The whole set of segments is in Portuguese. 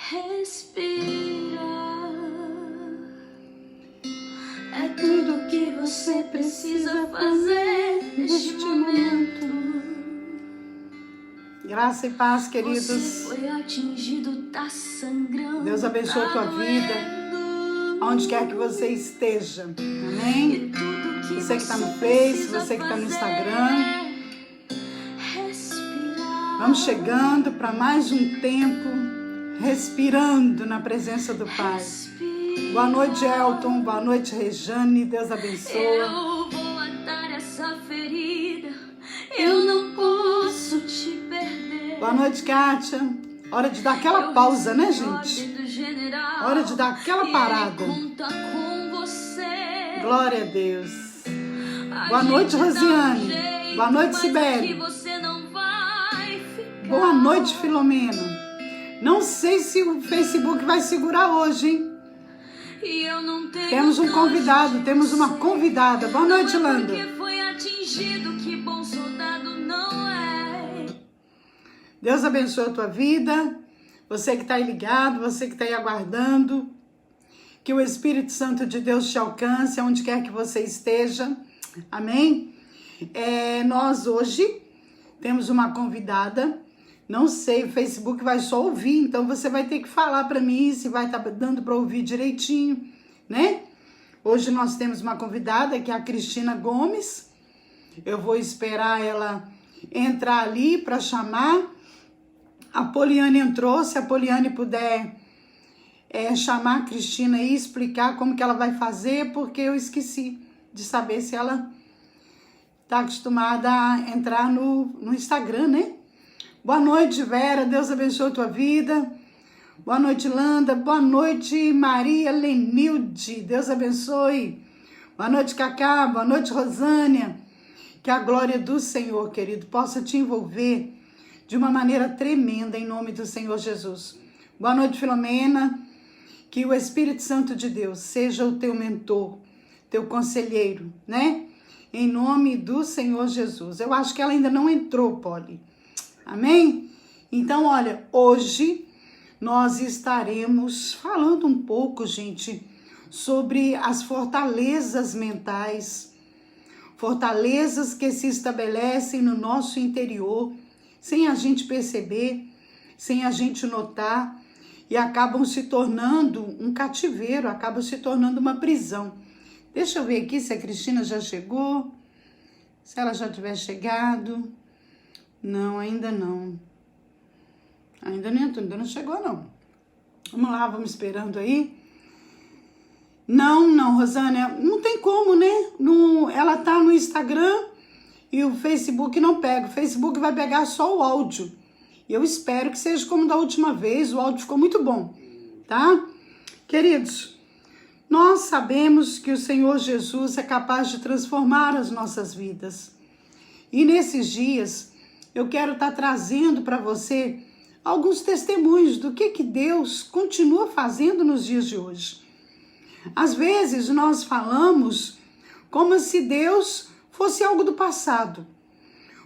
Respira. É tudo que você precisa fazer neste momento. Graça e paz, queridos. Você foi atingido, tá sangrando. Deus abençoe a tua vida, onde quer que você esteja. Amém? Você que está no Face, você que está no Instagram. Vamos chegando para mais um tempo, respirando na presença do Pai. Boa noite, Elton. Boa noite, Rejane. Deus abençoe. Eu vou atar essa ferida. Eu não posso te perder. Boa noite, Kátia. Hora de dar aquela pausa, né, gente? Hora de dar aquela parada. Glória a Deus. Boa noite, Rosiane. Boa noite, Sibeli. Boa noite, Filomena. Não sei se o Facebook vai segurar hoje, hein? Temos um convidado, temos uma convidada. Boa noite, Landa. Deus abençoe a tua vida. Você que está aí ligado, você que está aí aguardando. Que o Espírito Santo de Deus te alcance, aonde quer que você esteja. Amém? Nós hoje temos uma convidada. Não sei, o Facebook vai só ouvir, então você vai ter que falar para mim se vai estar dando para ouvir direitinho, né? Hoje nós temos uma convidada que é a Cristina Gomes. Eu vou esperar ela entrar ali para chamar. A Poliane entrou, se a Poliane puder chamar a Cristina e explicar como que ela vai fazer, porque eu esqueci de saber se ela está acostumada a entrar no Instagram, né? Boa noite, Vera. Deus abençoe a tua vida. Boa noite, Landa. Boa noite, Maria Lenilde. Deus abençoe. Boa noite, Cacá. Boa noite, Rosânia. Que a glória do Senhor, querido, possa te envolver de uma maneira tremenda em nome do Senhor Jesus. Boa noite, Filomena. Que o Espírito Santo de Deus seja o teu mentor, teu conselheiro, né? Em nome do Senhor Jesus. Eu acho que ela ainda não entrou, Poli. Amém? Então, olha, hoje nós estaremos falando um pouco, gente, sobre as fortalezas mentais, fortalezas que se estabelecem no nosso interior, sem a gente perceber, sem a gente notar, e acabam se tornando um cativeiro, acabam se tornando uma prisão. Deixa eu ver aqui se a Cristina já chegou, se ela já tiver chegado. Não, ainda não. Ainda não chegou, não. Vamos lá, vamos esperando aí. Não, Rosânia, não tem como, né? Ela tá no Instagram e o Facebook não pega. O Facebook vai pegar só o áudio. E eu espero que seja como da última vez, o áudio ficou muito bom, tá? Queridos, nós sabemos que o Senhor Jesus é capaz de transformar as nossas vidas. E nesses dias, eu quero estar trazendo para você alguns testemunhos do que Deus continua fazendo nos dias de hoje. Às vezes nós falamos como se Deus fosse algo do passado,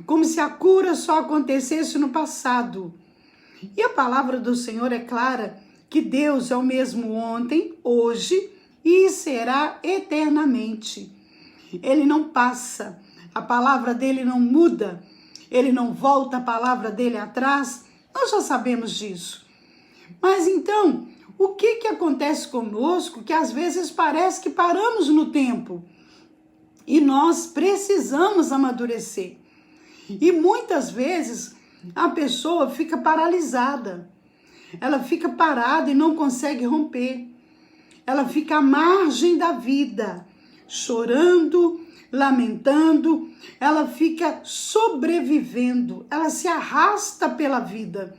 como se a cura só acontecesse no passado. E a palavra do Senhor é clara que Deus é o mesmo ontem, hoje e será eternamente. Ele não passa, a palavra dele não muda, ele não volta a palavra dele atrás. Nós já sabemos disso. Mas então, o que acontece conosco que às vezes parece que paramos no tempo? E nós precisamos amadurecer. E muitas vezes a pessoa fica paralisada. Ela fica parada e não consegue romper. Ela fica à margem da vida, chorando, lamentando. Ela fica sobrevivendo. Ela se arrasta pela vida.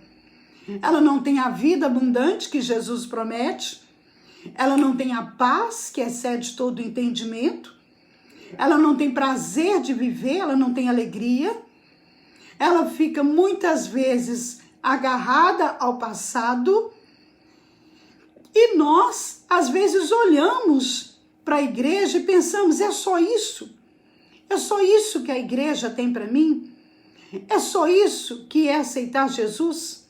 Ela não tem a vida abundante que Jesus promete. Ela não tem a paz que excede todo entendimento. Ela não tem prazer de viver, ela não tem alegria. Ela fica muitas vezes agarrada ao passado. E nós, às vezes, olhamos para a igreja e pensamos, é só isso? É só isso que a igreja tem para mim? É só isso que é aceitar Jesus?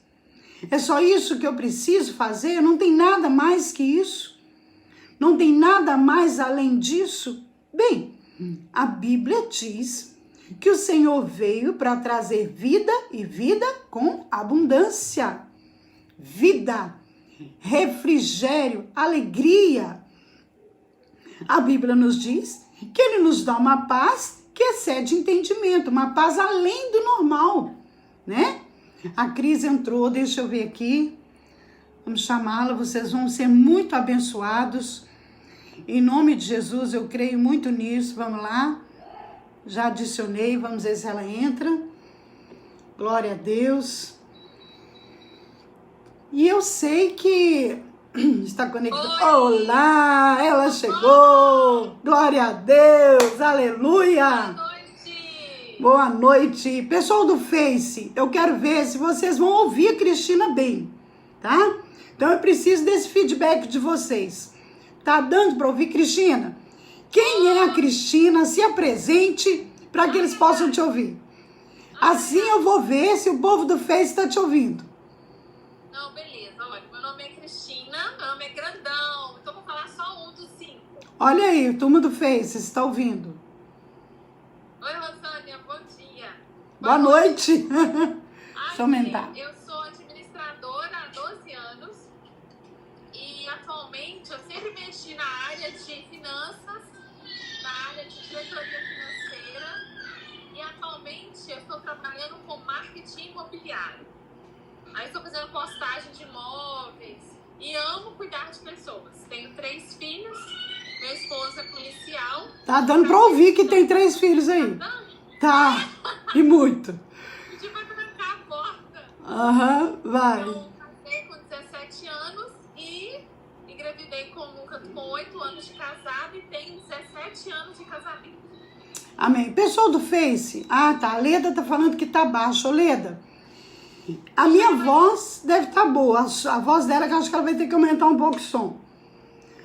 É só isso que eu preciso fazer? Não tem nada mais que isso? Não tem nada mais além disso? Bem, a Bíblia diz que o Senhor veio para trazer vida e vida com abundância. Vida, refrigério, alegria. A Bíblia nos diz que Ele nos dá uma paz que excede entendimento, uma paz além do normal, né? A Cris entrou, deixa eu ver aqui. Vamos chamá-la, vocês vão ser muito abençoados. Em nome de Jesus, eu creio muito nisso. Vamos lá. Já adicionei, vamos ver se ela entra. Glória a Deus. E eu sei que está conectada. Olá, ela chegou. Glória a Deus, aleluia. Boa noite. Boa noite. Pessoal do Face, eu quero ver se vocês vão ouvir a Cristina bem, tá? Então eu preciso desse feedback de vocês. Tá dando para ouvir, Cristina? Quem é a Cristina? Se apresente para que eles possam te ouvir. Assim eu vou ver se o povo do Face está te ouvindo. Não, beleza. Olha, meu nome é Cristina, meu nome é grandão. Então vou falar só um dos 5. Olha aí, turma do Face, está ouvindo? Oi, Rosânia, bom dia. Boa noite. Ai, Deixa eu aumentar. Eu sou administradora há 12 anos e atualmente eu sempre mexi na área de finanças, na área de diretoria financeira e atualmente eu estou trabalhando com marketing imobiliário. Aí estou fazendo postagem de imóveis e amo cuidar de pessoas. Tenho 3 filhos, meu esposo é policial. Tá dando pra ouvir que tem 3 filhos aí. Tá, e muito. A gente vai trancar a porta. Aham, vai. Eu casei com 17 anos e engravidei com o Lucas com 8 anos de casado e tenho 17 anos de casamento. Amém. Pessoal do Face, tá, a Leda tá falando que tá baixo. Ô, Leda, a minha voz deve estar boa. A voz dela, que eu acho que ela vai ter que aumentar um pouco o som.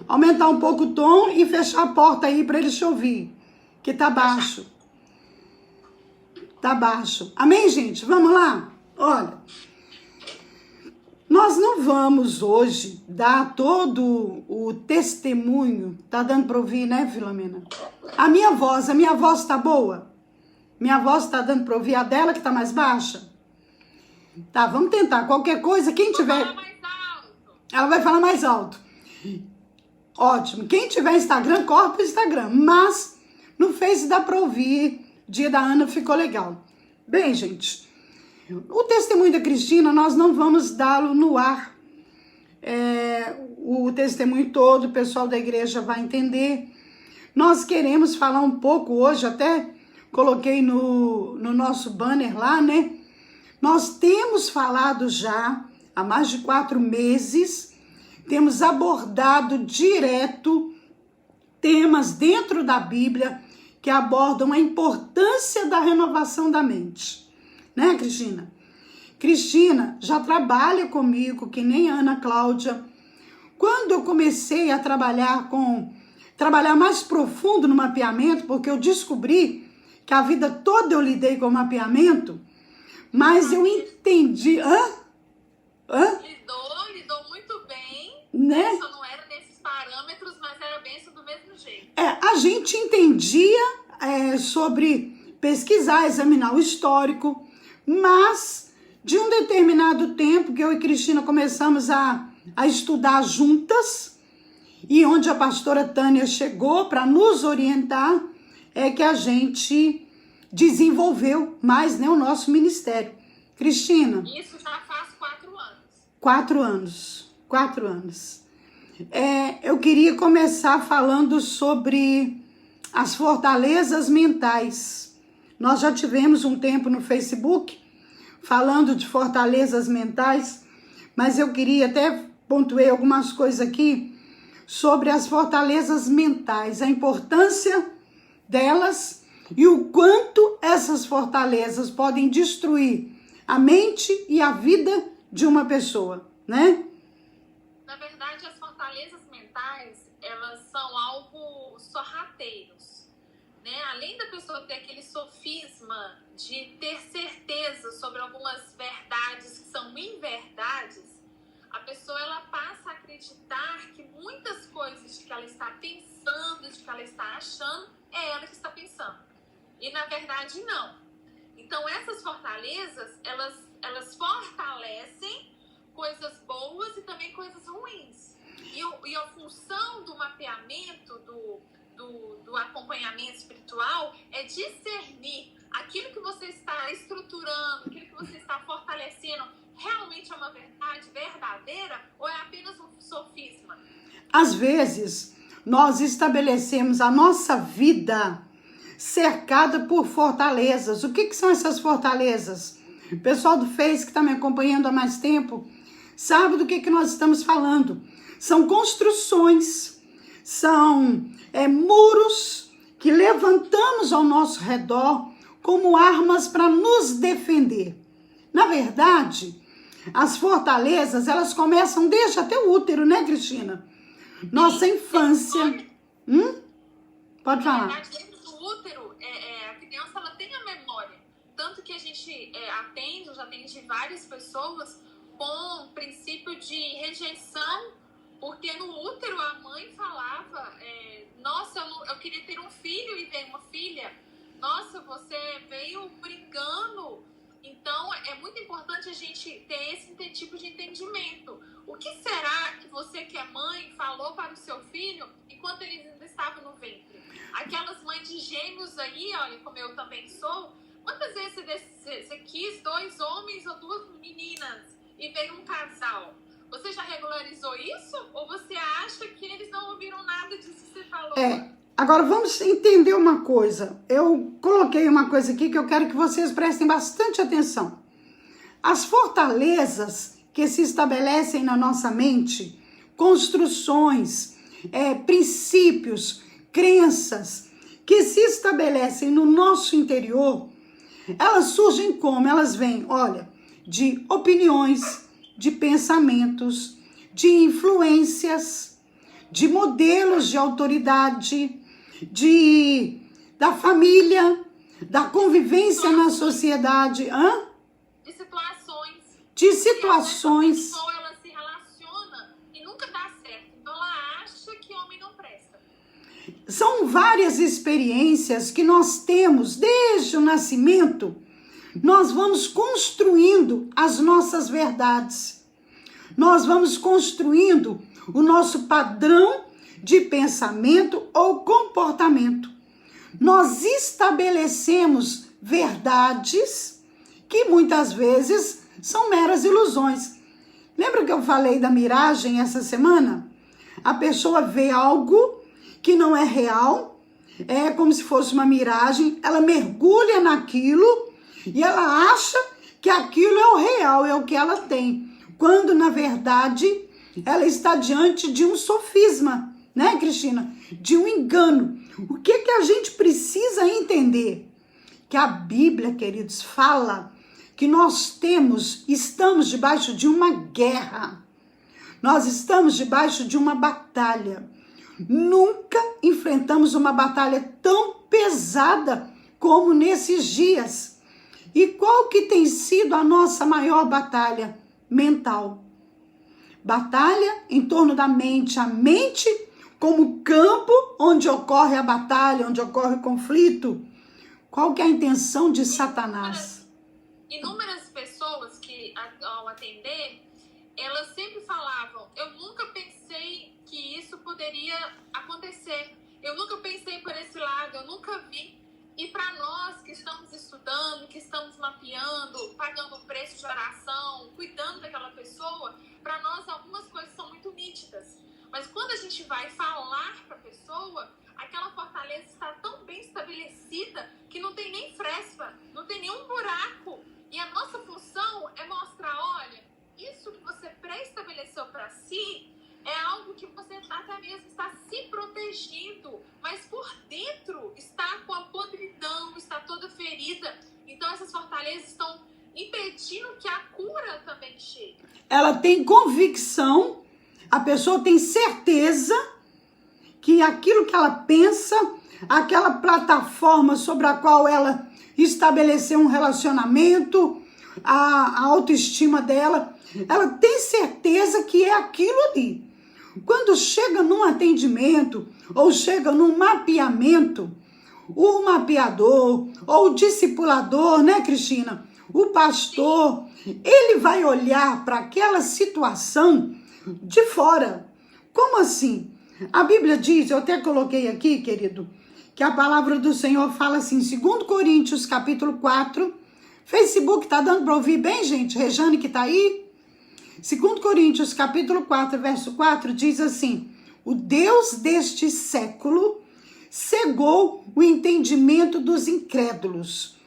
Aumentar um pouco o tom e fechar a porta aí para eles te ouvir. Que tá baixo. Tá baixo. Amém, gente? Vamos lá? Olha, nós não vamos hoje dar todo o testemunho. Tá dando para ouvir, né, Filomena? A minha voz tá boa? Minha voz tá dando para ouvir? A dela que tá mais baixa? Tá, vamos tentar. Qualquer coisa, quem tiver... Fala mais alto. Ela vai falar mais alto. Ótimo. Quem tiver Instagram, corre pro Instagram. Mas no Face dá pra ouvir. Dia da Ana ficou legal. Bem, gente, o testemunho da Cristina, nós não vamos dá-lo no ar. O testemunho todo, o pessoal da igreja vai entender. Nós queremos falar um pouco hoje, até coloquei no nosso banner lá, né? Nós temos falado já há mais de 4 meses, temos abordado direto temas dentro da Bíblia que abordam a importância da renovação da mente. Né, Cristina? Cristina já trabalha comigo, que nem a Ana Cláudia. Quando eu comecei a trabalhar mais profundo no mapeamento, porque eu descobri que a vida toda eu lidei com mapeamento, mas eu entendi... Lidou muito bem, né? Só não era nesses parâmetros, mas era benção do mesmo jeito. A gente entendia sobre pesquisar, examinar o histórico, mas de um determinado tempo que eu e Cristina começamos a estudar juntas, e onde a pastora Tânia chegou para nos orientar, é que a gente desenvolveu mais, né, o nosso ministério. Cristina? Isso já faz 4 anos. 4 anos. 4 anos. Eu queria começar falando sobre as fortalezas mentais. Nós já tivemos um tempo no Facebook falando de fortalezas mentais, mas eu queria até pontuei algumas coisas aqui sobre as fortalezas mentais, a importância delas e o quanto essas fortalezas podem destruir a mente e a vida de uma pessoa, né? Na verdade, as fortalezas mentais, elas são algo sorrateiros, né? Além da pessoa ter aquele sofisma de ter certeza sobre algumas verdades que são inverdades, a pessoa ela passa a acreditar que muitas coisas de que ela está pensando, de que ela está achando, é ela que está pensando. E na verdade não. Então essas fortalezas, elas fortalecem coisas boas e também coisas ruins. E a função do mapeamento, do acompanhamento espiritual é discernir aquilo que você está estruturando, aquilo que você está fortalecendo, realmente é uma verdade verdadeira ou é apenas um sofisma? Às vezes, nós estabelecemos a nossa vida cercada por fortalezas. O que são essas fortalezas? O pessoal do Face que está me acompanhando há mais tempo sabe do que nós estamos falando. São construções, são muros que levantamos ao nosso redor como armas para nos defender. Na verdade, as fortalezas, elas começam desde até o útero, né, Cristina? Nossa infância. Pode falar. Na verdade, dentro do útero, a criança ela tem a memória. Tanto que a gente atende, eu já atendi várias pessoas com princípio de rejeição, porque no útero a mãe falava, nossa, eu queria ter um filho e veio uma filha. Nossa, você veio brincando. Então, é muito importante a gente ter esse tipo de entendimento. O que será que você, que é mãe, falou para o seu filho enquanto ele ainda estava no ventre? Aquelas mães de gêmeos aí, olha, como eu também sou, quantas vezes você quis 2 homens ou 2 meninas e veio um casal? Você já regularizou isso? Ou você acha que eles não ouviram nada disso que você falou? Agora vamos entender uma coisa. Eu coloquei uma coisa aqui que eu quero que vocês prestem bastante atenção. As fortalezas que se estabelecem na nossa mente, construções, princípios, crenças que se estabelecem no nosso interior, elas surgem como? Elas vêm, olha, de opiniões, de pensamentos, de influências, de modelos de autoridade, da família, da convivência na sociedade. De situações. A pessoa ela se relaciona e nunca dá certo. Então ela acha que homem não presta. São várias experiências que nós temos desde o nascimento. Nós vamos construindo as nossas verdades. Nós vamos construindo o nosso padrão de pensamento ou comportamento. Nós estabelecemos verdades que muitas vezes são meras ilusões. Lembra que eu falei da miragem essa semana? A pessoa vê algo que não é real, é como se fosse uma miragem, ela mergulha naquilo e ela acha que aquilo é o real, é o que ela tem, quando na verdade ela está diante de um sofisma, né, Cristina? De um engano. O que a gente precisa entender? Que a Bíblia, queridos, fala que nós estamos debaixo de uma guerra. Nós estamos debaixo de uma batalha. Nunca enfrentamos uma batalha tão pesada como nesses dias. E qual que tem sido a nossa maior batalha? Mental. Batalha em torno da mente. A mente como campo onde ocorre a batalha, onde ocorre o conflito. Qual que é a intenção de Satanás? Inúmeras pessoas que, ao atender, elas sempre falavam, eu nunca pensei que isso poderia acontecer. Eu nunca pensei por esse lado, eu nunca vi. E para nós que estamos estudando, que estamos mapeando, pagando preço de oração, cuidando daquela pessoa, para nós algumas coisas são muito nítidas. Mas quando a gente vai falar para a pessoa, aquela fortaleza está tão bem estabelecida que não tem nem fresta, não tem nenhum buraco. E a nossa função é mostrar, olha, isso que você pré-estabeleceu para si é algo que você até mesmo está se protegendo, mas por dentro está com a podridão, está toda ferida. Então essas fortalezas estão impedindo que a cura também chegue. Ela tem convicção, a pessoa tem certeza que aquilo que ela pensa, aquela plataforma sobre a qual ela estabelecer um relacionamento, a autoestima dela, ela tem certeza que é aquilo ali. Quando chega num atendimento ou chega num mapeamento, o mapeador ou o discipulador, né, Cristina? O pastor, ele vai olhar para aquela situação de fora. Como assim? A Bíblia diz, eu até coloquei aqui, querido, que a palavra do Senhor fala assim, 2 Coríntios, capítulo 4, Facebook, tá dando para ouvir bem, gente? Rejane que tá aí? 2 Coríntios, capítulo 4, verso 4, diz assim, o Deus deste século cegou o entendimento dos incrédulos.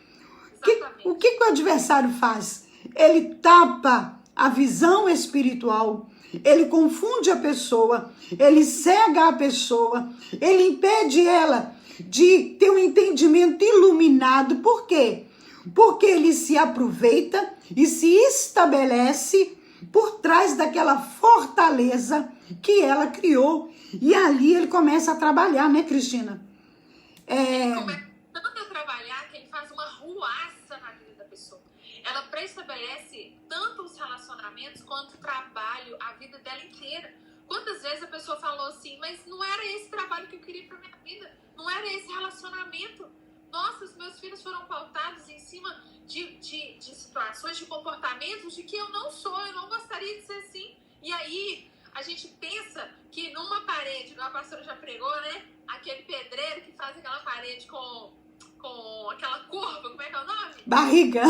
O que o adversário faz? Ele tapa a visão espiritual, ele confunde a pessoa, ele cega a pessoa, ele impede ela de ter um entendimento iluminado. Por quê? Porque ele se aproveita e se estabelece por trás daquela fortaleza que ela criou. E ali ele começa a trabalhar, né, Cristina? Ele começa tanto a trabalhar que ele faz uma ruaça na vida da pessoa. Ela pré-estabelece tanto os relacionamentos quanto o trabalho, a vida dela inteira. Quantas vezes a pessoa falou assim, mas não era esse trabalho que eu queria para minha vida, não era esse relacionamento. Nossa, os meus filhos foram pautados em cima de situações, de comportamentos de que eu não sou, eu não gostaria de ser assim. E aí a gente pensa que numa parede, a pastora já pregou, né? Aquele pedreiro que faz aquela parede com aquela curva, como é que é o nome? Barriga.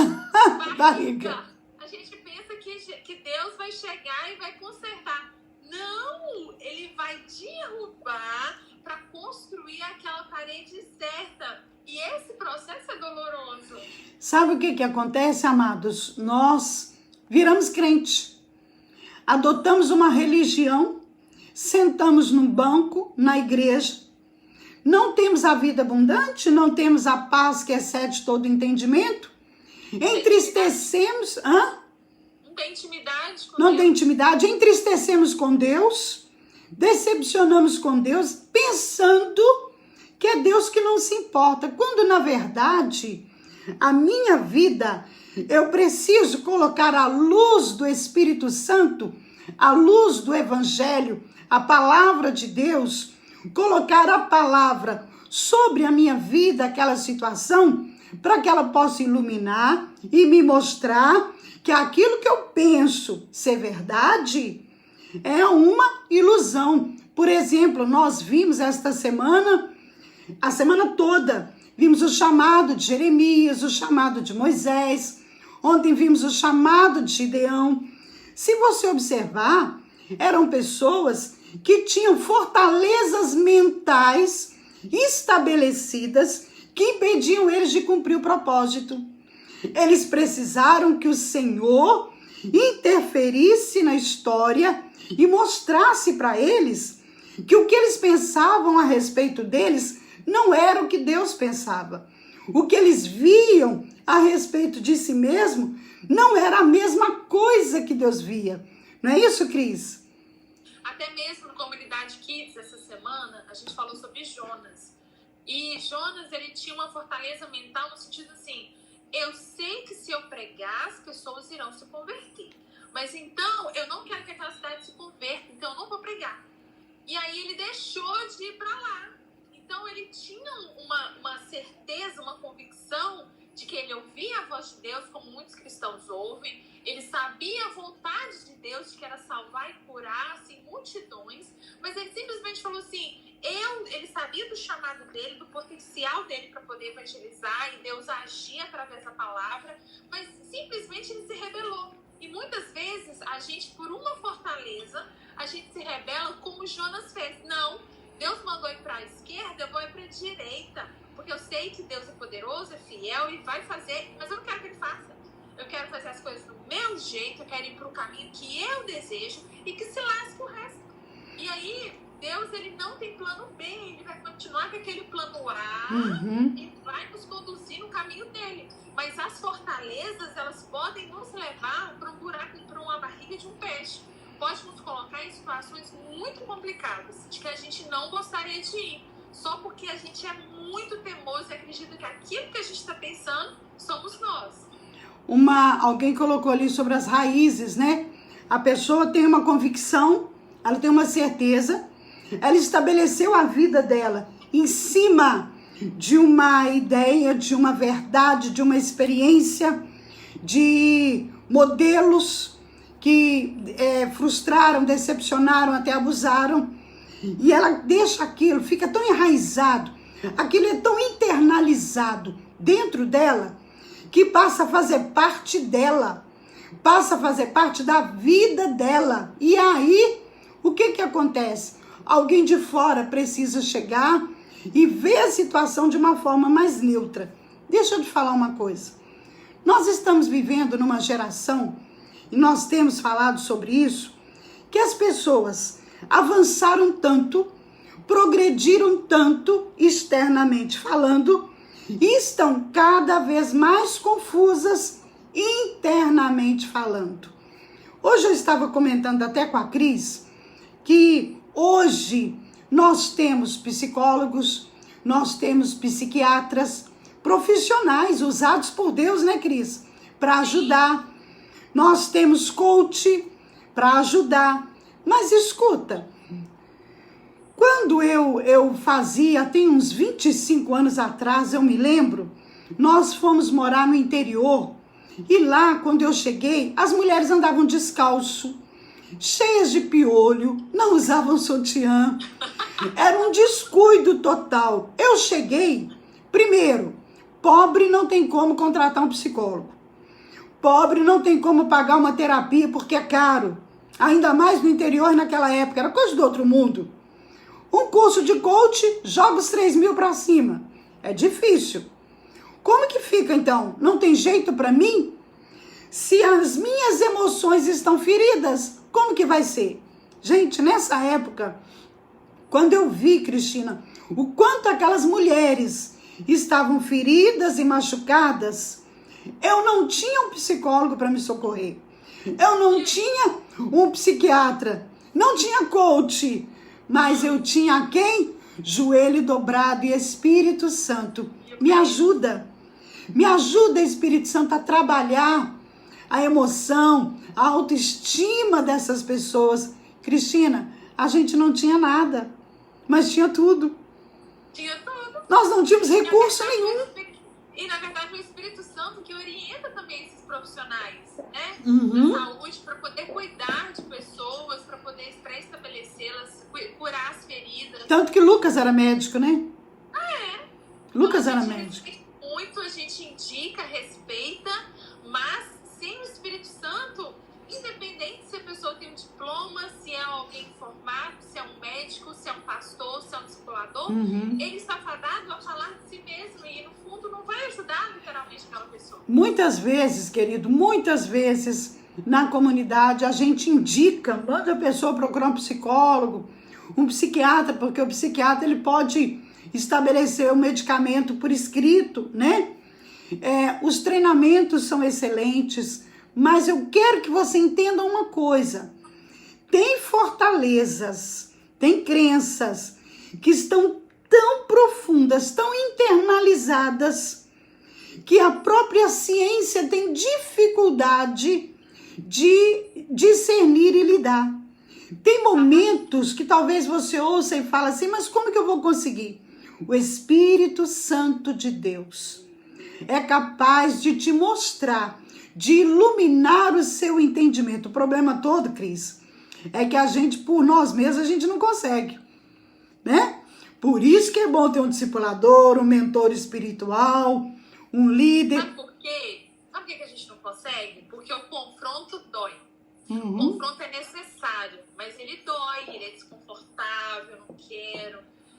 Barriga. A gente pensa que Deus vai chegar e vai consertar. Não, ele vai derrubar para construir aquela parede certa. E esse processo é doloroso. Sabe o que acontece, amados? Nós viramos crente, adotamos uma religião, sentamos num banco, na igreja, não temos a vida abundante, não temos a paz que excede todo entendimento, entristecemos... Não tem intimidade com Não Deus. tem intimidade, entristecemos com Deus, decepcionamos com Deus, pensando que é Deus que não se importa, quando na verdade a minha vida, eu preciso colocar a luz do Espírito Santo, a luz do Evangelho, a palavra de Deus, colocar a palavra sobre a minha vida, aquela situação, para que ela possa iluminar e me mostrar que aquilo que eu penso ser verdade é uma ilusão. Por exemplo, nós vimos esta semana, a semana toda, vimos o chamado de Jeremias, o chamado de Moisés, ontem vimos o chamado de Gideão. Se você observar, eram pessoas que tinham fortalezas mentais estabelecidas que impediam eles de cumprir o propósito. Eles precisaram que o Senhor interferisse na história e mostrasse para eles que o que eles pensavam a respeito deles não era o que Deus pensava. O que eles viam a respeito de si mesmo não era a mesma coisa que Deus via. Não é isso, Cris? Até mesmo no Comunidade Kids, essa semana, a gente falou sobre Jonas. E Jonas, ele tinha uma fortaleza mental no sentido assim, eu sei que se eu pregar, as pessoas irão se converter. Mas então, eu não quero que aquela cidade se converta, então eu não vou pregar. E aí ele deixou de ir para lá. Então ele tinha uma certeza, uma convicção de que ele ouvia a voz de Deus, como muitos cristãos ouvem. Ele sabia a vontade de Deus, que era salvar e curar assim, multidões. Mas ele simplesmente falou assim, ele sabia do chamado dele, do potencial dele para poder evangelizar e Deus agir através da palavra, mas simplesmente ele se rebelou. E muitas vezes a gente, por uma fortaleza, a gente se rebela como Jonas fez. Não, Deus mandou ir para a esquerda, eu vou ir para a direita, porque eu sei que Deus é poderoso, é fiel e vai fazer, mas eu não quero que ele faça. Eu quero fazer as coisas do meu jeito, eu quero ir para o caminho que eu desejo e que se lasque o resto. E aí, Deus, ele não tem plano B, ele vai continuar com aquele plano A e vai nos conduzir no caminho dele. Mas as fortalezas, elas podem nos levar para um buraco, para uma barriga de um peixe. Pode nos colocar em situações muito complicadas, de que a gente não gostaria de ir. só porque a gente é muito teimoso e acredita que aquilo que a gente está pensando somos nós. Alguém colocou ali sobre as raízes, né? A pessoa tem uma convicção, ela tem uma certeza, ela estabeleceu a vida dela em cima de uma ideia, de uma verdade, de uma experiência, de modelos que frustraram, decepcionaram, até abusaram. E ela deixa aquilo, fica tão enraizado, aquilo é tão internalizado dentro dela, que passa a fazer parte dela, passa a fazer parte da vida dela. E aí, o que acontece? Alguém de fora precisa chegar e ver a situação de uma forma mais neutra. Deixa eu te falar uma coisa. Nós estamos vivendo numa geração, e nós temos falado sobre isso, que as pessoas avançaram tanto, progrediram tanto, externamente falando, e estão cada vez mais confusas internamente falando. Hoje eu estava comentando até com a Cris que hoje nós temos psicólogos, nós temos psiquiatras profissionais usados por Deus, né, Cris? Para ajudar. Nós temos coach para ajudar. Mas escuta, quando eu fazia, tem uns 25 anos atrás, eu me lembro, nós fomos morar no interior. E lá, quando eu cheguei, as mulheres andavam descalço, cheias de piolho, não usavam sutiã. Era um descuido total. Eu cheguei, primeiro, pobre não tem como contratar um psicólogo. Pobre não tem como pagar uma terapia porque é caro. Ainda mais no interior naquela época, era coisa do outro mundo. Um curso de coach, joga os 3 mil para cima. É difícil. Como que fica então? Não tem jeito para mim? Se as minhas emoções estão feridas, como que vai ser? Gente, nessa época, quando eu vi, Cristina, o quanto aquelas mulheres estavam feridas e machucadas, eu não tinha um psicólogo para me socorrer. Eu não tinha um psiquiatra, não tinha coach, mas eu tinha quem? Joelho dobrado e Espírito Santo. Me ajuda, Espírito Santo, a trabalhar a emoção, a autoestima dessas pessoas. Cristina, a gente não tinha nada, mas tinha tudo. Tinha tudo. Nós não tínhamos recurso nenhum. E na verdade o Espírito Santo que orienta também esses profissionais, né? Uhum. Da saúde, para poder cuidar de pessoas, para poder estabelecê-las, curar as feridas. Tanto que Lucas era médico, né? Lucas era A gente médico. respeita muito, a gente indica, respeita, mas sem o Espírito Santo, independente se a pessoa tem um diploma, se é alguém formado, se é um médico, se é um pastor, se é um discipulador, ele está fadado a falar de si mesmo e no fundo não vai ajudar literalmente aquela pessoa. Muitas vezes, querido, muitas vezes na comunidade a gente indica, manda a pessoa procurar um psicólogo, um psiquiatra, porque o psiquiatra ele pode estabelecer o medicamento por escrito, né? Os treinamentos são excelentes, mas eu quero que você entenda uma coisa. Tem fortalezas, tem crenças que estão tão profundas, tão internalizadas, que a própria ciência tem dificuldade de discernir e lidar. Tem momentos que talvez você ouça e fala assim, mas como que eu vou conseguir? O Espírito Santo de Deus é capaz de te mostrar, de iluminar o seu entendimento. O problema todo, Cris, é que a gente, por nós mesmos, a gente não consegue, né? Por isso que é bom ter um discipulador, um mentor espiritual, um líder. Sabe por quê? Sabe por que a gente não consegue? Porque o confronto dói. Uhum. O confronto é necessário, mas ele dói, ele é desconfortável, eu não quero.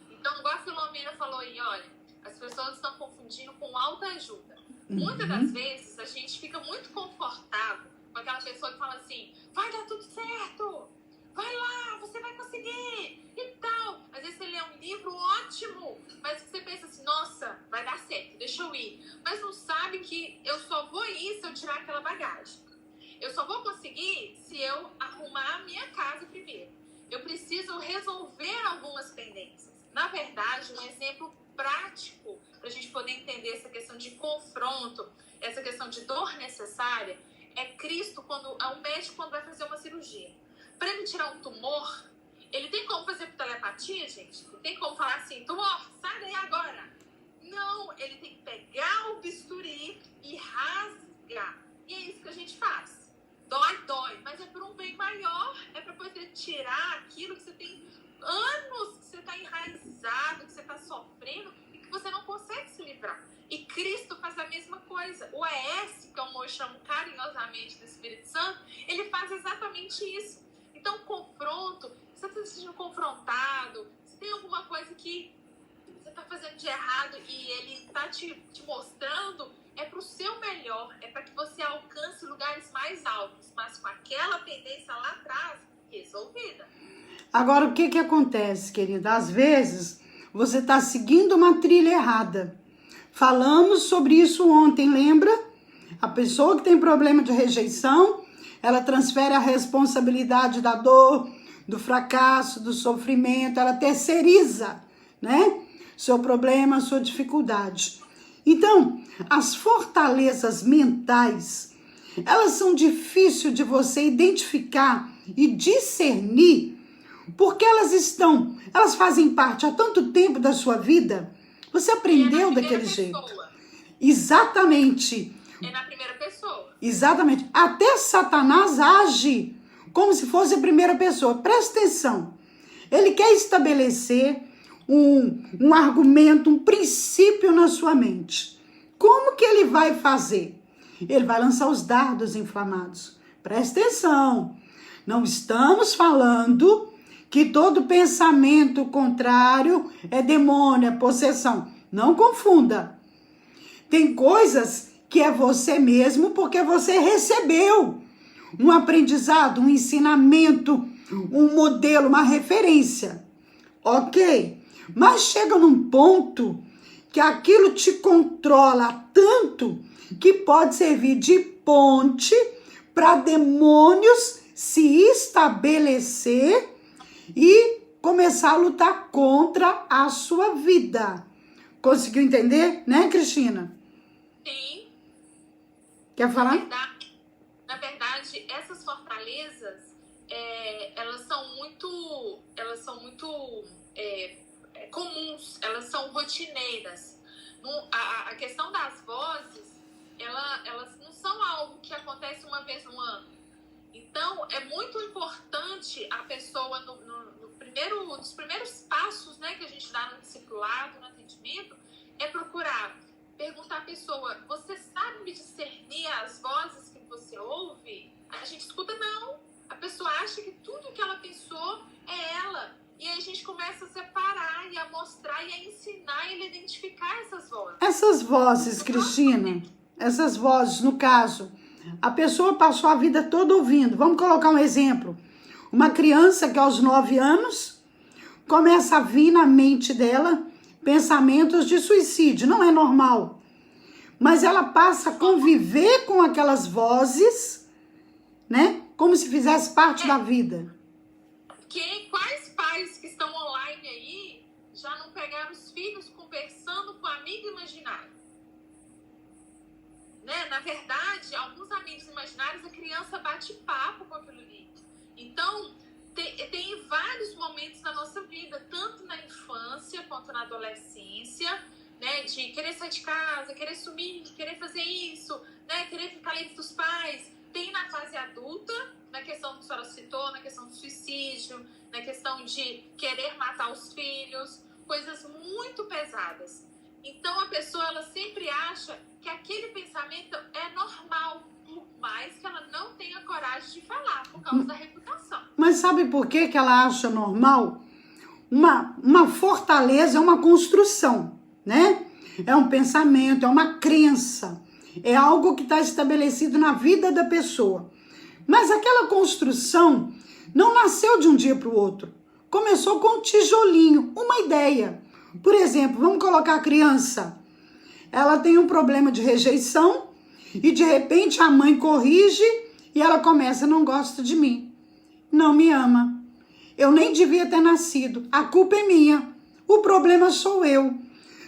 Então, igual a Filomena falou aí, olha, as pessoas estão confundindo com autoajuda. Muitas das vezes a gente fica muito confortável com aquela pessoa que fala assim, vai dar tudo certo, vai lá, você vai conseguir e tal. Às vezes você lê um livro ótimo, mas você pensa assim, nossa, vai dar certo, deixa eu ir. Mas não sabe que eu só vou ir se eu tirar aquela bagagem. Eu só vou conseguir se eu arrumar a minha casa primeiro. Eu preciso resolver algumas pendências. Na verdade, um exemplo prático para a gente poder entender essa questão de confronto, essa questão de dor necessária, é Cristo, um médico quando vai fazer uma cirurgia. Para ele tirar um tumor, ele tem como fazer por telepatia, gente? Ele tem como falar assim, tumor, sai daí agora. Não, ele tem que pegar o bisturi e rasgar. E é isso que a gente faz. Dói, mas é por um bem maior, é para poder tirar aquilo que você tem anos, que você está enraizado, que você está sofrendo e que você não consegue se livrar. E Cristo faz a mesma coisa. O ES, como eu chamo carinhosamente do Espírito Santo, ele faz exatamente isso. Então, o confronto, se você está se sentindo confrontado, se tem alguma coisa que você está fazendo de errado e ele está te mostrando, é para o seu melhor, é para que você alcance lugares mais altos, mas com aquela tendência lá atrás resolvida. Agora, o que acontece, querida? Às vezes, você está seguindo uma trilha errada. Falamos sobre isso ontem, lembra? A pessoa que tem problema de rejeição, ela transfere a responsabilidade da dor, do fracasso, do sofrimento, ela terceiriza, né? Seu problema, sua dificuldade. Então, as fortalezas mentais, elas são difíceis de você identificar e discernir, porque elas fazem parte há tanto tempo da sua vida, você aprendeu daquele jeito. Exatamente. É na primeira pessoa. Exatamente. Até Satanás age como se fosse a primeira pessoa. Presta atenção. Ele quer estabelecer um argumento, um princípio na sua mente. Como que ele vai fazer? Ele vai lançar os dardos inflamados. Presta atenção. Não estamos falando que todo pensamento contrário é demônio, é possessão. Não confunda. Tem coisas que é você mesmo porque você recebeu um aprendizado, um ensinamento, um modelo, uma referência. Ok? Mas chega num ponto que aquilo te controla tanto que pode servir de ponte para demônios se estabelecer e começar a lutar contra a sua vida. Conseguiu entender, né, Cristina? Sim. Quer falar? Na verdade, essas fortalezas, elas são muito comuns, elas são rotineiras. A questão das vozes, elas não são algo que acontece uma vez no ano. Então, é muito importante a pessoa, nos primeiros passos, né, que a gente dá no discipulado, no atendimento, é procurar perguntar à pessoa, você sabe me discernir as vozes que você ouve? A gente escuta, não. A pessoa acha que tudo que ela pensou é ela. E aí a gente começa a separar e a mostrar e a ensinar e a identificar essas vozes. Essas vozes, Cristina, essas vozes, no caso, a pessoa passou a vida toda ouvindo. Vamos colocar um exemplo. Uma criança que aos 9 anos começa a vir na mente dela pensamentos de suicídio. Não é normal. Mas ela passa a conviver com aquelas vozes, né? Como se fizesse parte da vida. Quais pais que estão online aí já não pegaram os filhos conversando com amigo imaginário? Né? Na verdade, alguns amigos imaginários, a criança bate papo com aquilo ali. Então, tem vários momentos na nossa vida, tanto na infância quanto na adolescência, né? De querer sair de casa, querer sumir, querer fazer isso, né? Querer ficar livre dos pais. Tem na fase adulta, na questão que a senhora citou, na questão do suicídio, na questão de querer matar os filhos, coisas muito pesadas. Então, a pessoa, ela sempre acha que aquele pensamento é normal, por mais que ela não tenha coragem de falar, por causa da reputação. Mas sabe por que ela acha normal? Uma fortaleza é uma construção, né? É um pensamento, é uma crença, é algo que está estabelecido na vida da pessoa. Mas aquela construção não nasceu de um dia para o outro. Começou com um tijolinho, uma ideia. Por exemplo, vamos colocar a criança. Ela tem um problema de rejeição e de repente a mãe corrige e ela começa, não gosta de mim, não me ama. Eu nem devia ter nascido, a culpa é minha. o problema sou eu.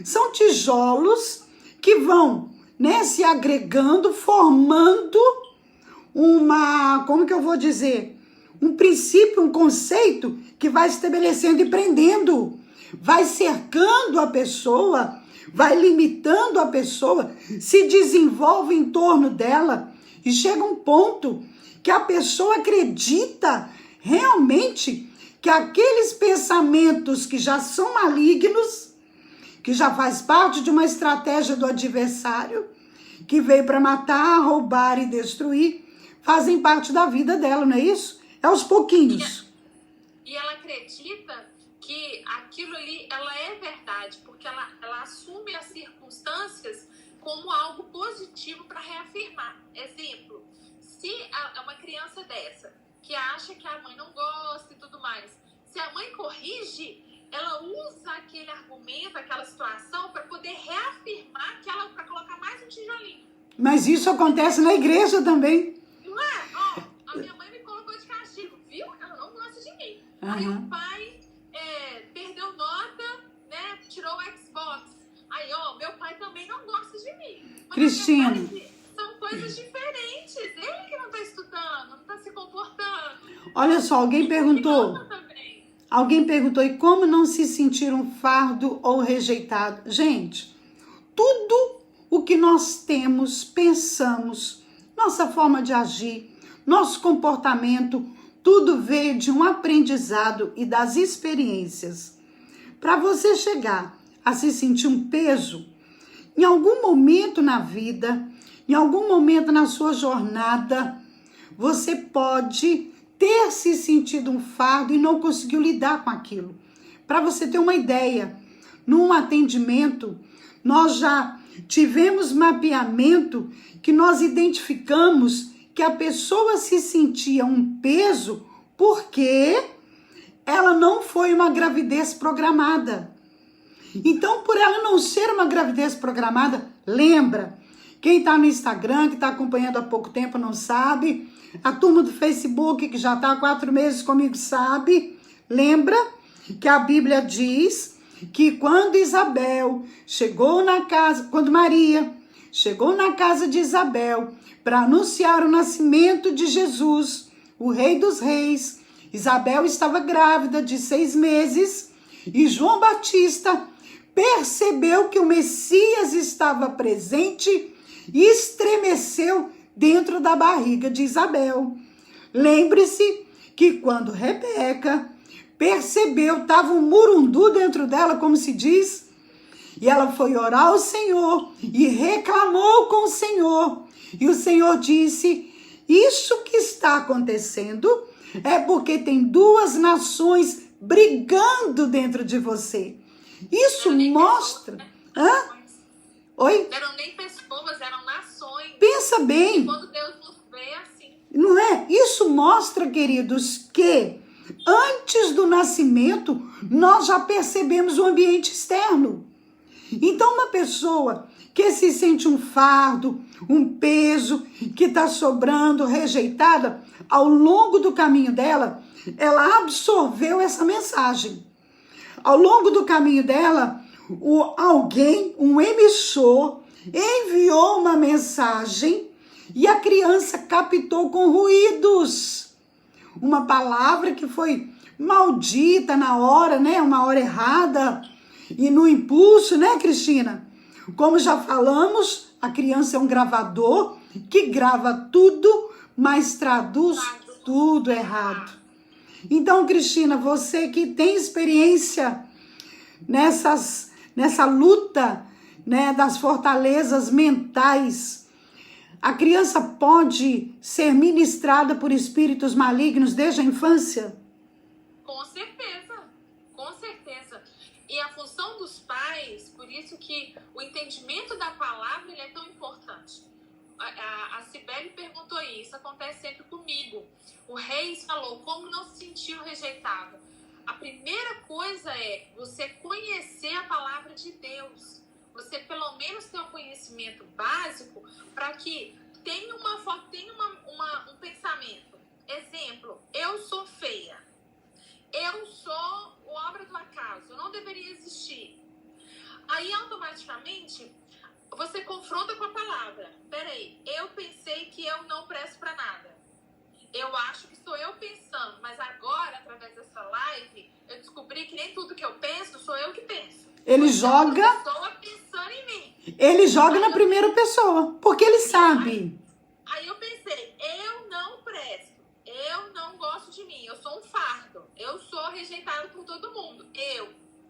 São tijolos que vão, né, se agregando, formando como que eu vou dizer? Um princípio, um conceito que vai estabelecendo e prendendo, vai cercando a pessoa, vai limitando a pessoa, se desenvolve em torno dela e chega um ponto que a pessoa acredita realmente que aqueles pensamentos que já são malignos, que já faz parte de uma estratégia do adversário, que veio para matar, roubar e destruir, fazem parte da vida dela, não é isso? É aos pouquinhos. E ela acredita que aquilo ali, ela é verdade, porque ela assume as circunstâncias como algo positivo para reafirmar. Exemplo, se uma criança dessa, que acha que a mãe não gosta e tudo mais, se a mãe corrige, ela usa aquele argumento, aquela situação, para poder reafirmar para colocar mais um tijolinho. Mas isso acontece na igreja também. Não é? Ó, a minha mãe me colocou de castigo, viu? Ela não gosta de mim. Aí o pai perdeu nota, né? Tirou o Xbox. Aí, ó, meu pai também não gosta de mim. Mas Cristina, são coisas diferentes. Ele que não tá estudando, não tá se comportando. olha só, alguém perguntou, e como não se sentir um fardo ou rejeitado? Gente, tudo o que nós temos, pensamos, nossa forma de agir, nosso comportamento, tudo veio de um aprendizado e das experiências. Para você chegar a se sentir um peso, em algum momento na vida, em algum momento na sua jornada, você pode ter se sentido um fardo e não conseguiu lidar com aquilo. Para você ter uma ideia, num atendimento, nós já tivemos mapeamento que nós identificamos que a pessoa se sentia um peso porque ela não foi uma gravidez programada. Então, por ela não ser uma gravidez programada, lembra, quem está no Instagram, que está acompanhando há pouco tempo não sabe, a turma do Facebook, que já está há 4 meses comigo, sabe, lembra que a Bíblia diz que quando Maria chegou na casa de Isabel para anunciar o nascimento de Jesus, o Rei dos Reis, Isabel estava grávida de 6 meses e João Batista percebeu que o Messias estava presente e estremeceu dentro da barriga de Isabel. Lembre-se que quando Rebeca percebeu, estava um murundu dentro dela, como se diz, e ela foi orar ao Senhor e reclamou com o Senhor. E o Senhor disse, isso que está acontecendo é porque tem 2 nações brigando dentro de você. Isso mostra... Oi? Eram nem pessoas, eram nações. Pensa bem. E quando Deus nos vê assim. Não é? Isso mostra, queridos, que antes do nascimento, nós já percebemos o ambiente externo. Então, uma pessoa que se sente um fardo, um peso, que está sobrando, rejeitada, ao longo do caminho dela, ela absorveu essa mensagem. Ao longo do caminho dela, um emissor, enviou uma mensagem e a criança captou com ruídos. Uma palavra que foi maldita na hora, né? Uma hora errada e no impulso, né, Cristina? Como já falamos, a criança é um gravador que grava tudo, mas traduz tudo errado. Então, Cristina, você que tem experiência nessa luta, né, das fortalezas mentais, a criança pode ser ministrada por espíritos malignos desde a infância? Com certeza, com certeza. E a função dos pais, por isso que o entendimento da palavra ele é tão importante. A Cibele perguntou isso, acontece sempre comigo. O Reis falou, como não se sentiu rejeitado? A primeira coisa é você conhecer a palavra de Deus. Você pelo menos ter um conhecimento básico para que tenha um pensamento. Exemplo, eu sou feia. Eu sou obra do acaso. Eu não deveria existir. Aí automaticamente você confronta com a palavra. Peraí, eu pensei que eu não presto pra nada. Eu acho que sou eu pensando, mas agora, através dessa live, eu descobri que nem tudo que eu penso sou eu que penso. Ele joga. A pessoa pensando em mim. Ele joga na primeira pessoa, porque ele sabe. Aí eu pensei, eu não presto, eu não gosto de mim, eu sou um fardo, eu sou rejeitado por todo mundo,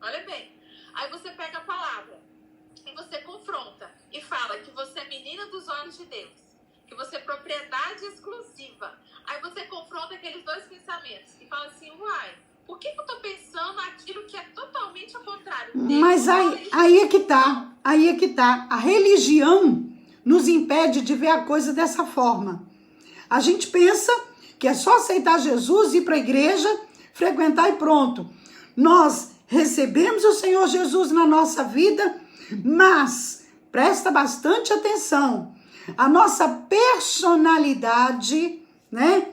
olha bem. Aí você pega a palavra e você confronta e fala que você é menina dos olhos de Deus, que você é propriedade exclusiva. Aí você confronta aqueles dois pensamentos e fala assim, uai, por que eu tô pensando aquilo que é totalmente ao contrário? Mas aí é que tá, a religião nos impede de ver a coisa dessa forma. A gente pensa que é só aceitar Jesus, ir para a igreja, frequentar e pronto. Nós recebemos o Senhor Jesus na nossa vida, mas presta bastante atenção. A nossa personalidade, né?